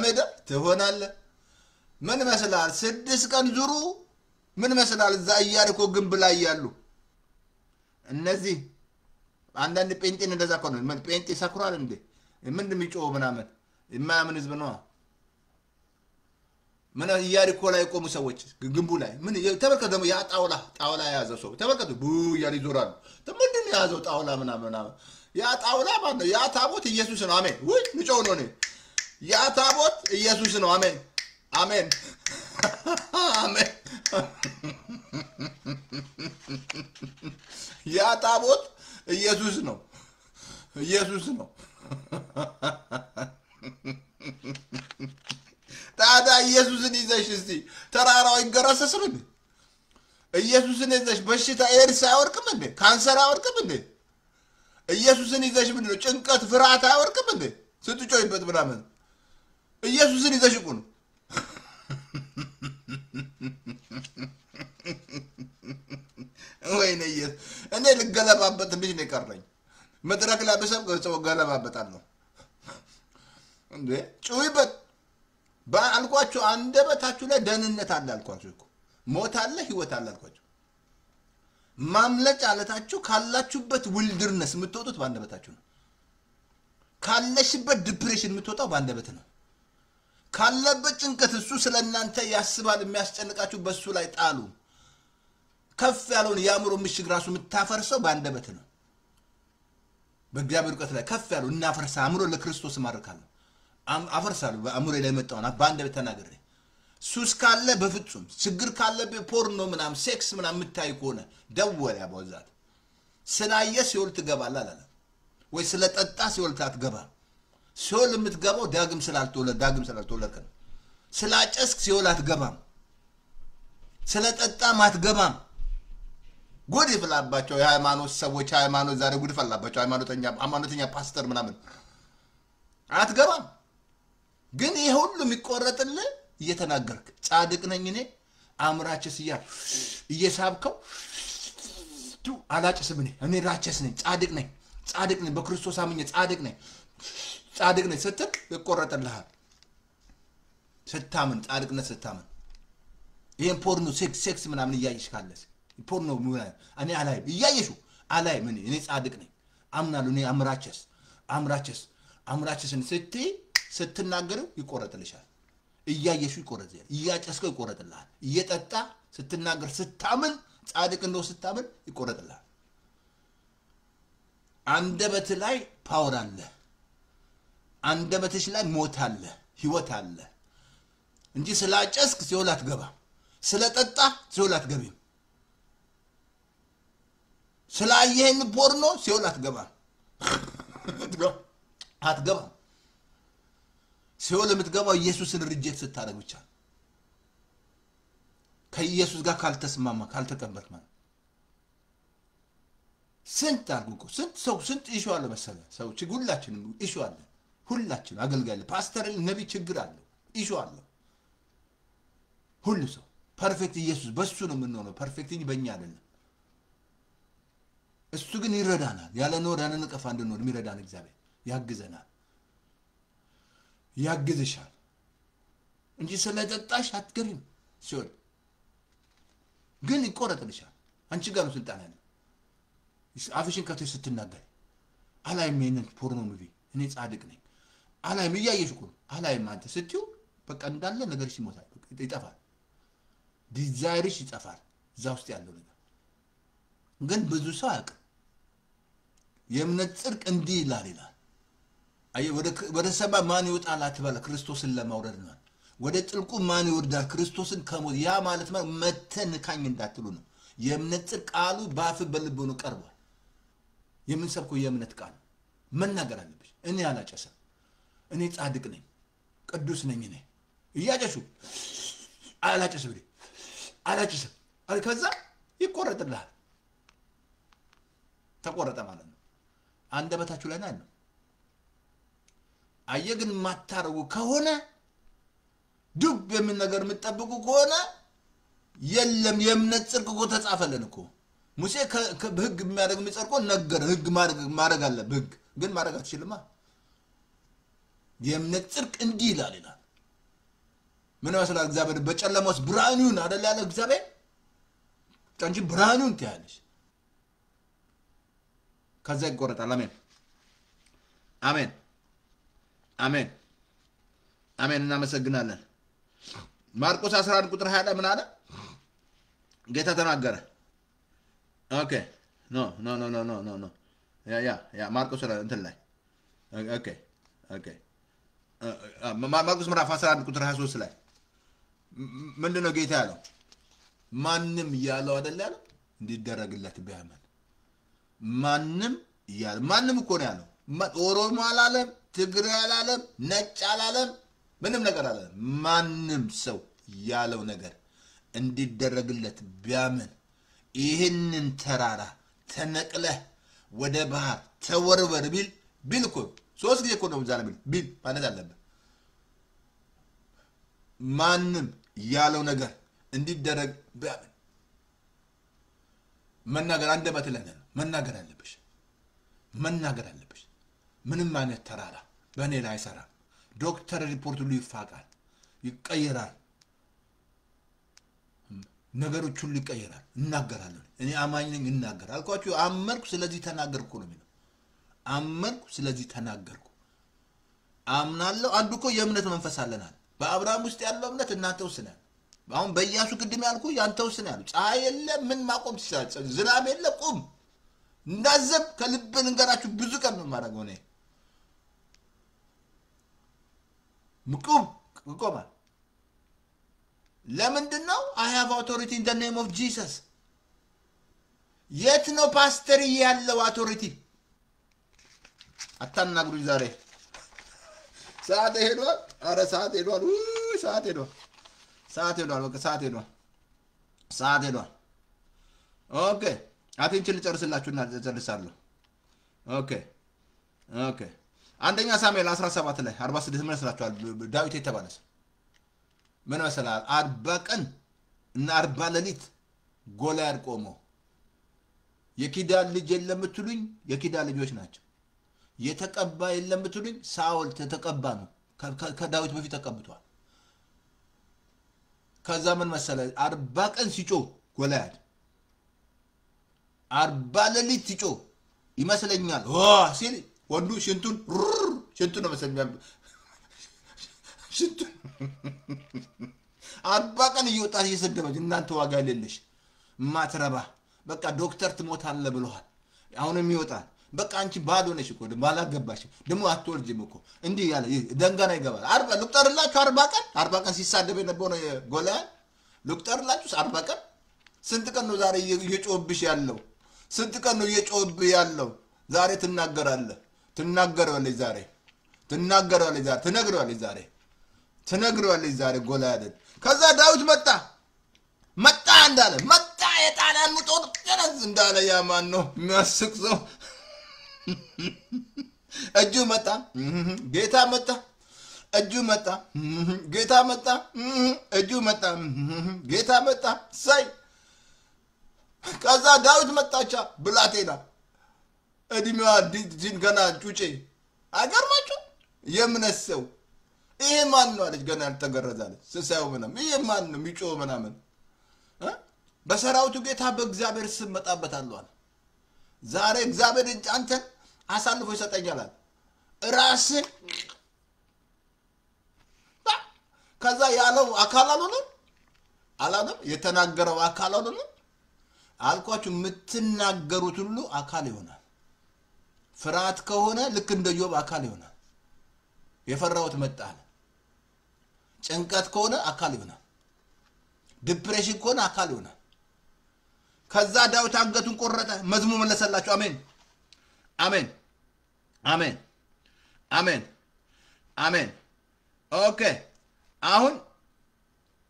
ሜዳ ትሆናለህ ምን መስላል 6 ቀን ዙሩ ምን መስላል እዛ ኢያሪኮ ግንብ ላይ ያሉ እነዚህ አንዳንድ ጴንጤን እንደዛ ኮነ ምን ጴንጤ ሰክሯል እንዴ ምን እንደሚጮህ ምናምን የማያምን ህዝብ ነው ምን ኢያሪኮ ላይ ቆሙ ሰዎች ግንቡ ላይ ምን ተበርከ ደሞ ያ ጣውላ ያዘ ሰው ተበርከ ቡ ያሪ ዞራል ምንድን ነው ያዘው ጣውላ ምናምን ያ ጣውላ ማለት ያ ታቦት ኢየሱስ ነው አሜን ወይ ንጮህ ነው ያ ታቦት ኢየሱስ ነው አሜን አሜን አሜን ያ ታቦት ኢየሱስ ነው ታዲያ ኢየሱስን ይዘሽ እስቲ ተራራው ይገረሰስም እንዴ ኢየሱስን ይዘሽ በሽታ ኤድስ አይወርቅም እንዴ ካንሰር አይወርቅም እንዴ ኢየሱስን ይዘሽ ምንድነው ጭንቀት ፍርሃት አይወርቅም እንዴ ስትጮይበት ምናምን ኢየሱስን ይዘሽ ቁን ወይኔ ኢየሱስ እኔ ልገለባበት እንዴ ነው ቀረኝ መድረክ ላይ በሰብ ገለባበታለሁ እንዴ ጮይበት ባልኳችሁ አንደበታችሁ ላይ ደህንነት አለ አልኳችሁ እኮ ሞት አለ ህይወት አለ አልኳችሁ ማምለጫ አለታችሁ ካላችሁበት ዊልደርነስ የምትወጡት ባንደበታችሁ ነው ካለሽበት ዲፕሬሽን የምትወጣው ባንደበት ነው ካለበት ጭንቀት እሱ ስለናንተ ያስባል የሚያስጨንቃችሁ በሱ ላይ ጣሉ ከፍ ያለውን ያምሮ ምሽግ ራሱ የምታፈርሰው ባንደበት ነው በእግዚአብሔር ቃል ላይ ከፍ ያለው እናፈርሳ አምሮ ለክርስቶስ ማርካለሁ አፈርሳለሁ አምሮ ላይ መጣውና ባንደበት ተናገረ ሱስ ካለ በፍጹም ችግር ካለ በፖርኖ ምናም ሴክስ ምናም ምታይ ኮነ ደወለ ያባዛት ስላየ ሲኦል ትገባለህ አላለ ወይ ስለጠጣ ሲኦል ታትገባ ሲኦል የምትገባው ዳግም ስላልተወለድክ ነው ስላጨስክ ሲኦል አትገባም ስለጠጣ ማትገባም ጉድ ይፈላባቸው የሃይማኖት ሰዎች ሃይማኖት ዛሬ ጉድ ይፈላባቸው ሃይማኖተኛ ፓስተር ምናምን አትገባም ግን ይሄ ሁሉ የሚቆረጥልህ እየተናገርክ ጻድቅ ነኝ እኔ አምራችስ እየሳብከው አላጭስም እኔ ራቸስ ነኝ ጻድቅ ነኝ በክርስቶስ አምኜ ጻድቅ ነኝ ስትል ይቆረጥልሃል ስታምን ጻድቅነት ስታምን ይሄን ፖርኖ ሴክስ ምናምን እያይሽ ካለስ ፖርኖ እኔ አላይ እያየሹ አላይ ምን እኔ ጻድቅ ነኝ አምናለሁ እኔ አምራችስን ስትናገሩ ይቆረጥልሻል እያየሹ ይቆረጥልሃል እያጨስከው ይቆረጥልሃል እየጠጣ ስትናገር ስታምን ጻድቅ እንደው ስታምን ይቆረጥልሃል አንደበት ላይ ፓወር አለ አንደበትሽ ላይ ሞት አለ ህይወት አለ እንጂ ስላጨስክ ሲኦል አትገባም ስለጠጣ ሲኦል አትገቢም ስላየህን ፖርኖ ሲኦል አትገባም ሲኦል የምትገባው ኢየሱስን ሪጀክት ስታደርግ ብቻ ከኢየሱስ ጋር ካልተስማማ ካልተቀበልክ ማለት ስንት አልኩ ስንት ኢሹ አለ መሰለህ ሰው ሁላችንም ኢሹ አለ ሁላችን አገልጋይ ፓስተር ነብይ ችግር አለ ኢሹ አለ ሁሉ ሰው ፐርፌክት ኢየሱስ በሱ ነው የምንሆነው ፐርፌክት እንጂ በእኛ አይደለም እሱ ግን ይረዳናል ያለ ኖር ያለ ነቀፋ እንድንኖር የሚረዳን እግዚአብሔር ያግዘናል ያግዝሻል እንጂ ስለጠጣሽ አትገሪም ሲሆን ግን ይቆረጥልሻል አንቺ ጋር ነው ስልጣን ያለው አፍሽን ከፍተሽ ስትናገር አላይም ይሄንን ፖርኖ ሙቪ እኔ ጻድቅ ነኝ አላይም እያየሽ እኮ አላይም አንተ ስትዩ በቃ እንዳለ ነገርሽ ይሞታል ይጠፋል ዲዛይርሽ ይጠፋል እዛ ውስጥ ያለው ነገር ግን ብዙ ሰው አያውቅም የእምነት ጽድቅ እንዲህ ይላል አይ ወደ ሰማይ ማን ይወጣል አትበላ ክርስቶስን ለማውረድ ነው ወደ ጥልቁ ማን ይወርዳል ክርስቶስን ከሞት ያ ማለት መተንካኝ እንዳትሉ ነው የእምነት ጽድቅ ቃሉ ባፍ በልብ ነው ቀርቧል የምንሰብከው የእምነት ቃል መናገር አለብሽ እኔ አላጨሰም እኔ ጻድቅ ነኝ ቅዱስ ነኝ እኔ እያጨሹ አላጨሰም አላጨሰም ከዛ ይቆረጥልሃል ተቆረጠ ማለት ነው አንደበታችሁ ላይ ነው አየግን ማታረጉ ከሆነ ዱብ የምን ነገር የምትጠብቁ ከሆነ የለም የእምነት ጽድቅ እኮ ተጻፈልን እኮ ሙሴ በህግ የሚያደርግ የሚጸድቆ ነገር ህግ ማድረግ አለ በህግ ግን ማድረግ አትችልማ የእምነት ጽድቅ እንዲህ ይላል ምን መስላ እግዚአብሔር በጨለማው ብርሃኑን አይደል ያለ እግዚአብሔር እንጂ ብርሃኑን ትያለሽ ከዛ ይቆረጣል አሜን አሜን አሜን አሜን እናመሰግናለን ማርቆስ 11 ቁጥር 20 ላይ ምን አለ ጌታ ተናገረ ኦኬ ኖ ያ ማርቆስ እንትን ላይ ኦኬ ማርቆስ ምዕራፍ 11 ቁጥር 23 ላይ ምንድነው ጌታ ያለው ማንንም ያለው አይደል ያለው እንዲደረግለት ቢያመን ማንንም እኮ ነው ያለው ኦሮሞ አላለም ትግሬ አላለም ነጭ አላለም ምንም ነገር አላለም ማንንም ሰው ያለው ነገር እንዲደረግለት ቢያመን ይሄንን ተራራ ተነቅለህ ወደ ባህር ተወርወር ቢል እኮ ሶስት ጊዜ እኮ ነው ዛሬ ቢል ማለት አለበት ማንንም ያለው ነገር እንዲደረግ ቢያመን መናገር አንደበት ላይ ነው መናገር አለብሽ ምንም አይነት ተራራ በእኔ ላይ አይሰራም ዶክተር ሪፖርት ሁሉ ይፋቃል ይቀየራል ነገሮች ሁሉ ይቀየራል እናገራለሁ እኔ አማኝ ነኝ እናገር አልኳችሁ አመንኩ ስለዚህ ተናገርኩ ነው የሚለው አመንኩ ስለዚህ ተናገርኩ አምናለሁ አንዱ እኮ የእምነት መንፈስ አለናል በአብርሃም ውስጥ ያለው እምነት እናንተ ውስጥ ነው አሁን በኢያሱ ቅድም ያልኩ ያንተ ውስጥ ነው ያለው ፀሐይ የለም ምን ማቆም ሲሳጭ ዝናብ የለም ቁም እንዳዘብ ከልብ እንገራችሁ ብዙ ቀን ነው ማረጋው ነው ቆማ ለምንድነው I have authority in the name of Jesus የት ነው ፓስተር ያለው አውቶሪቲ አታናግሩኝ ዛሬ ሰዓት ሄዷል አረ ሰዓት ሄዷል በቃ ሰዓት ሄዷል ኦኬ አትንችል ጨርስላችሁና ጨርሳለሁ ኦኬ አንደኛ ሳሙኤል 17 ላይ 46 ምን መስላችኋል ዳዊት የተባለስ ምን መሰላል 40 ቀን እና 40 ሌሊት ጎልያድ ቆሞ የኪዳን ልጅ የለም ብትሉኝ የኪዳን ልጆች ናቸው የተቀባ የለም ብትሉኝ ሳኦል ተቀባ ነው ከዳዊት በፊት ተቀብቷል ከዛ ምን መሰለ 40 ቀን ሲጮ ጎልያድ 40 ሌሊት ሲጮ ይመስለኛል ሲል ወንዱ ሽንቱን ነው መሰለኝ ሽንቱን 40 ቀን እየወጣ እየሰደበች እናንተ ዋጋ የሌለሽ ማትረባ በቃ ዶክተር ትሞታለ ብለዋል አሁንም ይወጣል በቃ አንቺ ባዶ ነሽ እኮ ባላገባሽ ደሞ አትወልጂም እኮ እንዲህ ያለ ደንጋና ይገባል 40 ልቁጠርላችሁ 40 ቀን ሲሳደብ የነበረው ጎልያድ ልቁጠርላችሁ 40 ቀን ስንት ቀን ነው ዛሬ እየጮህብሽ ያለው ስንት ቀን ነው እየጮህብህ ያለው ዛሬ ትናገራለህ ዛሬ ትነግረዋለህ ዛሬ ጎልያድ ከዛ ዳዊት መጣ እንዳለ መጣ የጣሊያን ጦር ከነዝ እንዳለ ያማን ነው የሚያስቅዘው እጁ መጣ ጌታ መጣ እጁ መጣ ጌታ መጣ ሳይ ከዛ ዳዊት መጣቻ ብላቴና እድሜዋ ዲን ገና ጩጬ አገርማችሁ የምነሰው ይሄ ማን ነው አለች ገና ያልተገረዛለች ስሳዩ ምናምን ይሄ ማን ነው የሚጮህ ምናምን በሰራዊቱ ጌታ በእግዚአብሔር ስም መጣበታለሁ አለ ዛሬ እግዚአብሔር አንተን አሳልፎ ይሰጠኛል ራስን ከዛ ያለው አካል አላለም የተናገረው አካል አልኳችሁ የምትናገሩት ሁሉ አካል ይሆናል ፍርሃት ከሆነ ልክ እንደ ዮብ አካል ይሆናል የፈራውት መጣለ ጭንቀት ከሆነ አካል ይሆናል ዲፕሬሽን ከሆነ አካል ይሆናል ከዛ ዳዊት አንገቱን ቆረጠ መዝሙር መለሰላችሁ አሜን አሜን አሜን አሜን አሜን ኦኬ አሁን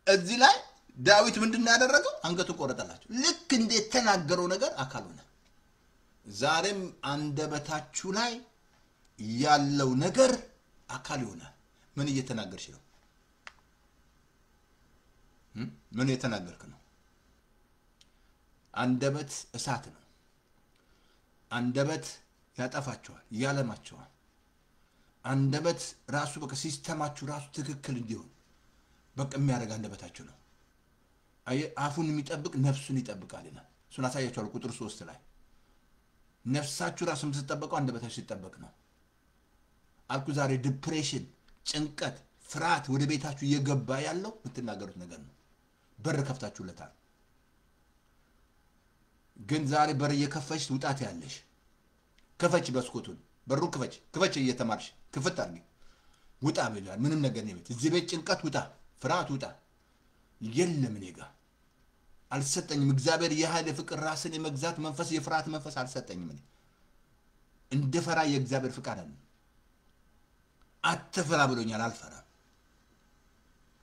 እዚህ ላይ ዳዊት ምንድነው ያደረገው አንገቱን ቆረጠላችሁ ልክ እንደ ተናገረው ነገር አካል ሆነ ዛሬም አንደበታችሁ ላይ ያለው ነገር አካል ይሆናል ምን እየተናገርሽ ነው ምን እየተናገርክ ነው አንደበት እሳት ነው አንደበት ያጠፋቸዋል ያለማቸዋል አንደበት ራሱ በቃ ሲስተማችሁ ራሱ ትክክል እንዲሆን በቃ የሚያደርግ አንደበታችሁ ነው አፉን የሚጠብቅ ነፍሱን ይጠብቃልና እሱን አሳያችኋለሁ ቁጥር 3 ላይ ነፍሳችሁ ራሱ የምትጠበቀው አንደበታችሁ ሲጠበቅ ነው አልኩ ዛሬ ዲፕሬሽን ጭንቀት ፍርሃት ወደ ቤታችሁ እየገባ ያለው የምትናገሩት ነገር ነው በር ከፍታችሁለታል ግን ዛሬ በር እየከፈች ውጣት ያለሽ ከፈች በስኮቱን በሩ ከፈች እየተማርሽ ክፍት አድርጊ ውጣ ብሏል ምንም ነገር ነው እዚህ ቤት ጭንቀት ውጣ ፍርሃት ውጣ የለም እኔ ጋር አልሰጠኝም እግዚአብሔር የኃይል ፍቅር ራስን የመግዛት መንፈስ የፍርሃት መንፈስ አልሰጠኝም እኔ እንደፈራ የእግዚአብሔር ፍቃድ አለ አትፈራ ብሎኛል አልፈራም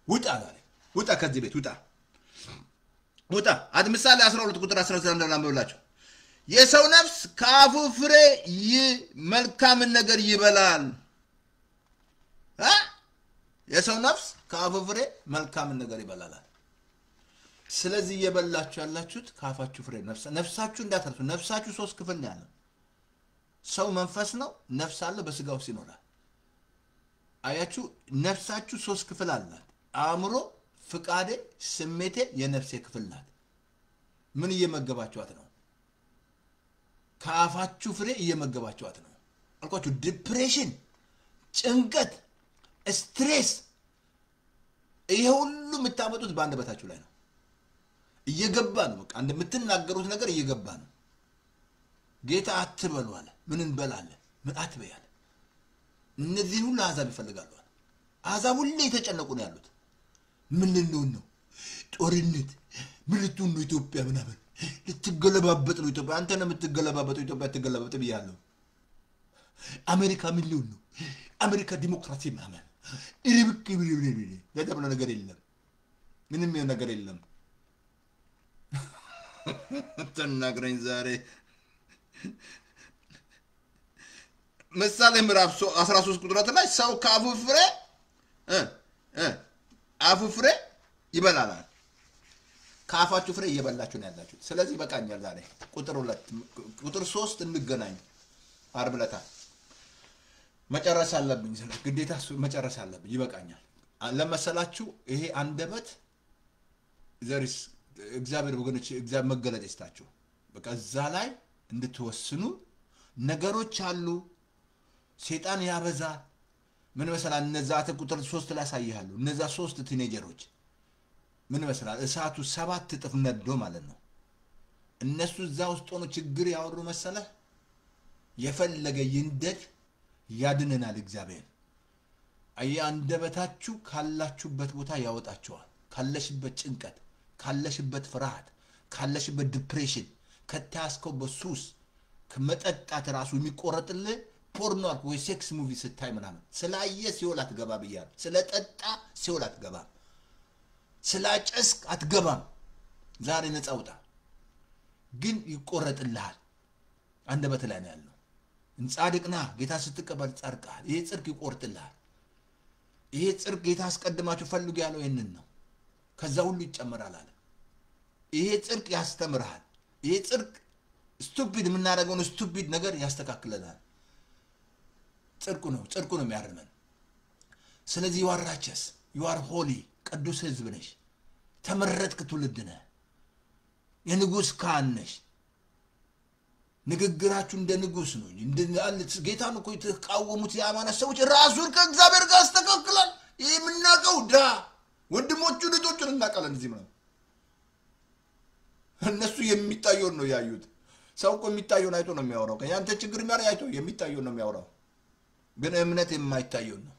ውጣ አለ ውጣ ከዚህ ቤት ውጣ ምሳሌ 12 ቁጥር 19 እንደናምብላችሁ የሰው ነፍስ ከአፉ ፍሬ መልካም ነገር ይበላል የሰው ነፍስ ከአፉ ፍሬ መልካም ነገር ይበላል ስለዚህ እየበላችሁ ያላችሁት ከአፋችሁ ፍሬ ነፍሳችሁ እንዳትረሱ ነፍሳችሁ 3 ክፍል ነው ያለው ሰው መንፈስ ነው ነፍስ አለ በስጋው ሲኖራል አያችሁ ነፍሳችሁ 3 ክፍል አላት አእምሮ ፍቃዴ ስሜቴ የነፍሴ ክፍል ናት ምን እየመገባችኋት ነው ከአፋችሁ ፍሬ እየመገባችኋት ነው አልኳችሁ ዲፕሬሽን ጭንቀት ስትሬስ ይሄ ሁሉ የምታመጡት በአንደበታችሁ ላይ ነው እየገባ ነው በቃ እንደምትናገሩት ነገር እየገባ ነው ጌታ አትበሉ አለ ምን እንበላለን ምን አትበያለ እነዚህ ሁሉ አዛብ ይፈልጋሉ አዛብ ሁሉ የተጨነቁ ነው ያሉት ምን ነው ጦርነት ምን ልትሆን ነው ኢትዮጵያ ምናምን ልትገለባበጥ ነው ኢትዮጵያ አንተ ነው የምትገለባበጠው ኢትዮጵያ ትገለባበጥ ብያለሁ አሜሪካ ምን ሊሆን ነው አሜሪካ ዲሞክራሲ ምናምን ይልብክ ይብልብልብል ለተብለ ነገር የለም ምንም ነገር የለም ተናግረኝ ዛሬ ምሳሌ ምዕራፍ 13 ቁጥር 4 ላይ ሰው ከአፉ ፍሬ አፉ ፍሬ ይበላል ከአፋችሁ ፍሬ እየበላችሁ ነው ያላችሁት ስለዚህ በቃኛል ዛሬ ቁጥር 3 እንገናኝ ዓርብ ዕለት መጨረስ አለብኝ ግዴታ መጨረስ አለብኝ ይበቃኛል ለመሰላችሁ ይሄ አንደበት ዘሪስ እግዚአብሔር ወገኖች እግዚአብሔር መገለጥ ይስጣችሁ በቃ እዛ ላይ እንድትወስኑ ነገሮች አሉ ሰይጣን ያበዛ ምን መሰላል እነዛ ቁጥር 3 ላይ ያሳያሉ እነዛ 3 ቲኔጀሮች ምን መሰላል እሳቱ 7 እጥፍ ነዶ ማለት ነው እነሱ እዛ ውስጥ ሆኖ ችግር ያወሩ መሰለ የፈለገ ይንደድ ያድነናል እግዚአብሔር አንደበታችሁ ካላችሁበት ቦታ ያወጣችኋል ካለሽበት ጭንቀት ካለሽበት ፍርሃት ካለሽበት ዲፕሬሽን ከታስከው በሱስ ከመጠጣት ራሱ የሚቆረጥልህ ፖርኖ ወይ ሴክስ ሙቪ ስታይ ምናምን ስላየ ሲኦል አትገባ ብያለሁ ስለጠጣ ሲኦል አትገባ ስላጨስክ አትገባም ዛሬ ነፃ ውጣ ግን ይቆረጥልሃል አንደበት ላይ ነው ያለው እንጻድቅና ጌታ ስትቀበል ጻድቃል ይሄ ጽድቅ ይቆርጥልሃል ይሄ ጽድቅ ጌታ አስቀድማችሁ ፈልጉ ያለው ይሄንን ነው ከዛ ሁሉ ይጨመራል አለ ይሄ ጽድቅ ያስተምርሃል ይሄ ጽድቅ ስቱፒድ የምናደርገውን ስቱፒድ ነገር ያስተካክለናል። ጽድቁ ነው የሚያርመን። ስለዚህ you are righteous, you are holy ቅዱስ ሕዝብ ነሽ፣ ተመረጥክ ትውልድ ነህ፣ የንጉሥ ካህን ነሽ። ንግግራችሁ እንደ ንጉሥ ነው። ጌታን እኮ የተቃወሙት የሃይማኖት ሰዎች ራሱን ከእግዚአብሔር ጋር አስተካክሏል። ይህ የምናውቀው ወንድሞቹ ልጆቹን እናውቃለን። እዚህ ነው እነሱ የሚታየውን ነው ያዩት። ሰው እኮ የሚታየውን አይቶ ነው የሚያወራው። ያንተ ችግር አይቶ የሚታየውን ነው የሚያወራው። ግን እምነት የማይታየውን ነው።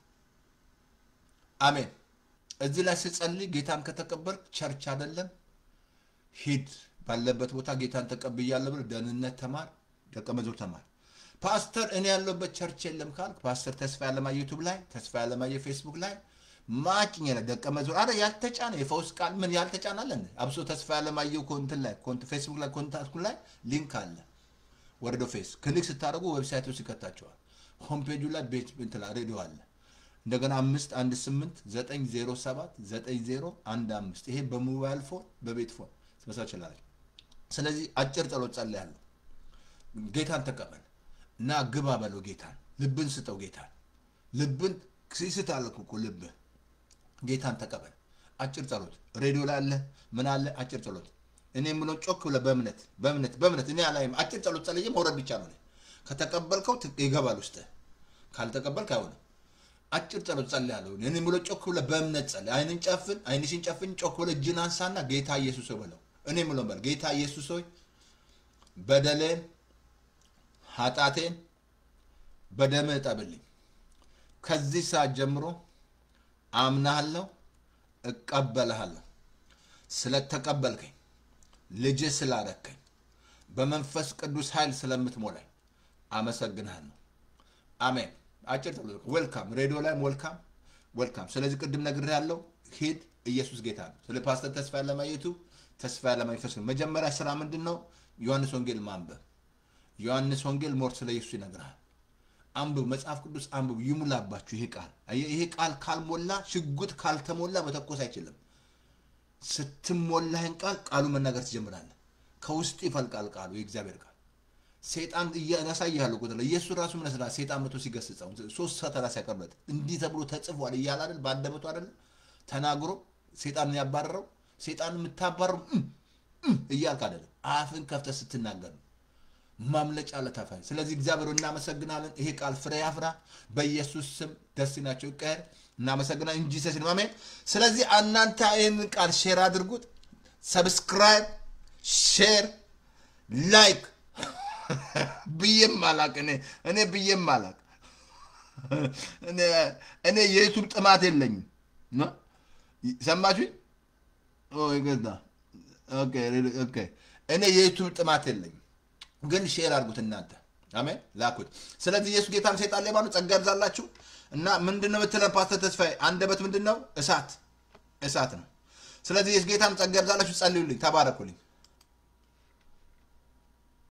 አሜን። እዚህ ላይ ስጸልይ ጌታን ከተቀበልክ ቸርች አይደለም ሂድ ባለበት ቦታ ጌታን ተቀብያለሁ ብለህ ደህንነት ተማር፣ ደቀ መዝሙር ተማር። ፓስተር እኔ ያለበት ቸርች የለም ካልክ ፓስተር ተስፋ ያለማየ ዩቲዩብ ላይ፣ ተስፋ ያለማየ ፌስቡክ ላይ ማጭኝ ነው ደቀ መዝሙር። አረ ያልተጫነ የፈውስ ቃል ምን ያልተጫናል እንዴ? አብሶ ተስፋ ያለማየው ኮንተንት ላይ ፌስቡክ ላይ ኮንታክት ላይ ሊንክ አለ። ወርዶ ፌስ ክሊክ ስታደርጉ ዌብሳይቱ ሲከታቸዋል። ሆም ፔጁ ላይ ቤት እንትና ሬዲዮ አለ። እንደገና 51890799015 ይሄ በሞባይል ፎን በቤት ፎን መስራት ይችላል። ስለዚህ አጭር ጸሎት ጸልያለሁ። ጌታን ተቀበል እና ግባ በለው። ጌታን ልብን ስጠው። ጌታን ልብን ሲስታልኩ እኮ ልብህ ጌታን ተቀበል። አጭር ጸሎት ሬዲዮ ላይ አለ ምን አለ? አጭር ጸሎት እኔ ምኖ ጮክ ብለህ በእምነት እኔ አላይም። አጭር ጸሎት ጸልዬ መውረድ ብቻ ነው። ከተቀበልከው ይገባል ውስጥ፣ ካልተቀበልክ አይሆንም። አጭር ጸሎት ጸልያለሁ። እኔ ምኖ ጮክ ብለህ በእምነት ጸልይ። አይንሽን ጨፍን፣ ጮክ ብለህ እጅን አንሳና ጌታ ኢየሱስ በለው። እኔ ምሎ በል ጌታ ኢየሱስ ሆይ በደሌን ኃጢአቴን በደምህ እጠብልኝ። ከዚህ ሰዓት ጀምሮ አምናለሁ፣ እቀበልሃለሁ። ስለተቀበልከኝ ልጅ ስላደረከኝ በመንፈስ ቅዱስ ኃይል ስለምትሞላኝ አመሰግንሃለሁ። አሜን። አጭር ጸሎት ዌልካም። ሬዲዮ ላይ ዌልካም። ስለዚህ ቅድም ነግሬሃለሁ። ሂድ፣ ኢየሱስ ጌታ ነው። ስለ ፓስተር ተስፋ ያለማየቱ ተስፋ ያለማይፈስ መጀመሪያ ስራ ምንድነው? ዮሐንስ ወንጌል ማንበብ። ዮሐንስ ወንጌል ሞር ስለ ኢየሱስ ይነግራል። አንብብ፣ መጽሐፍ ቅዱስ አንብብ፣ ይሙላባችሁ ይሄ ቃል ካልሞላ ሽጉጥ ካልተሞላ መተኮስ አይችልም። ስትሞላህን ቃሉ መናገር ትጀምራለህ። ከውስጥ ይፈልቃል ቃሉ፣ የእግዚአብሔር ቃል። ሰይጣን ያሳያል እኮ ኢየሱስ ራሱ ምን ስለላ ሰይጣን መቶ ሲገስጸው 3 ሰዓት ያቀርበት እንዲህ ተብሎ ተጽፏል እያለ አይደል? ባንደበቱ አይደል ተናግሮ ሰይጣን ያባረረው። ሰይጣን የምታባረው እያልክ አይደለም፣ አፍን ከፍተህ ስትናገር ነው። ማምለጫ ለታፋይ። ስለዚህ እግዚአብሔር እናመሰግናለን። ይሄ ቃል ፍሬ ያፍራ በኢየሱስ ስም። ደስ ይናቸው ይቀር። እናመሰግናለን እንጂ ሰስን ማሜን። ስለዚህ እናንተ ይሄን ቃል ሼር አድርጉት። ሰብስክራይብ፣ ሼር፣ ላይክ ብዬም አላቅ እኔ ብዬም አላቅ እኔ የዩቲዩብ ጥማት የለኝም። ሰማችሁ? ኦኬ እኔ የዩቲዩብ ጥማት የለኝም፣ ግን ሼር አድርጉት እናንተ። አሜን። ላኩት። ስለዚህ ኢየሱስ ጌታን ሰይጣን ሌባ ነው። ጸጋ ይብዛላችሁ። እና ምንድነው የምትለው ፓስተር ተስፋዬ? አንደበት ምንድነው? እሳት ነው። ስለዚህ ኢየሱስ ጌታን ጸጋ ይብዛላችሁ። ጸልዩልኝ። ተባረኩልኝ።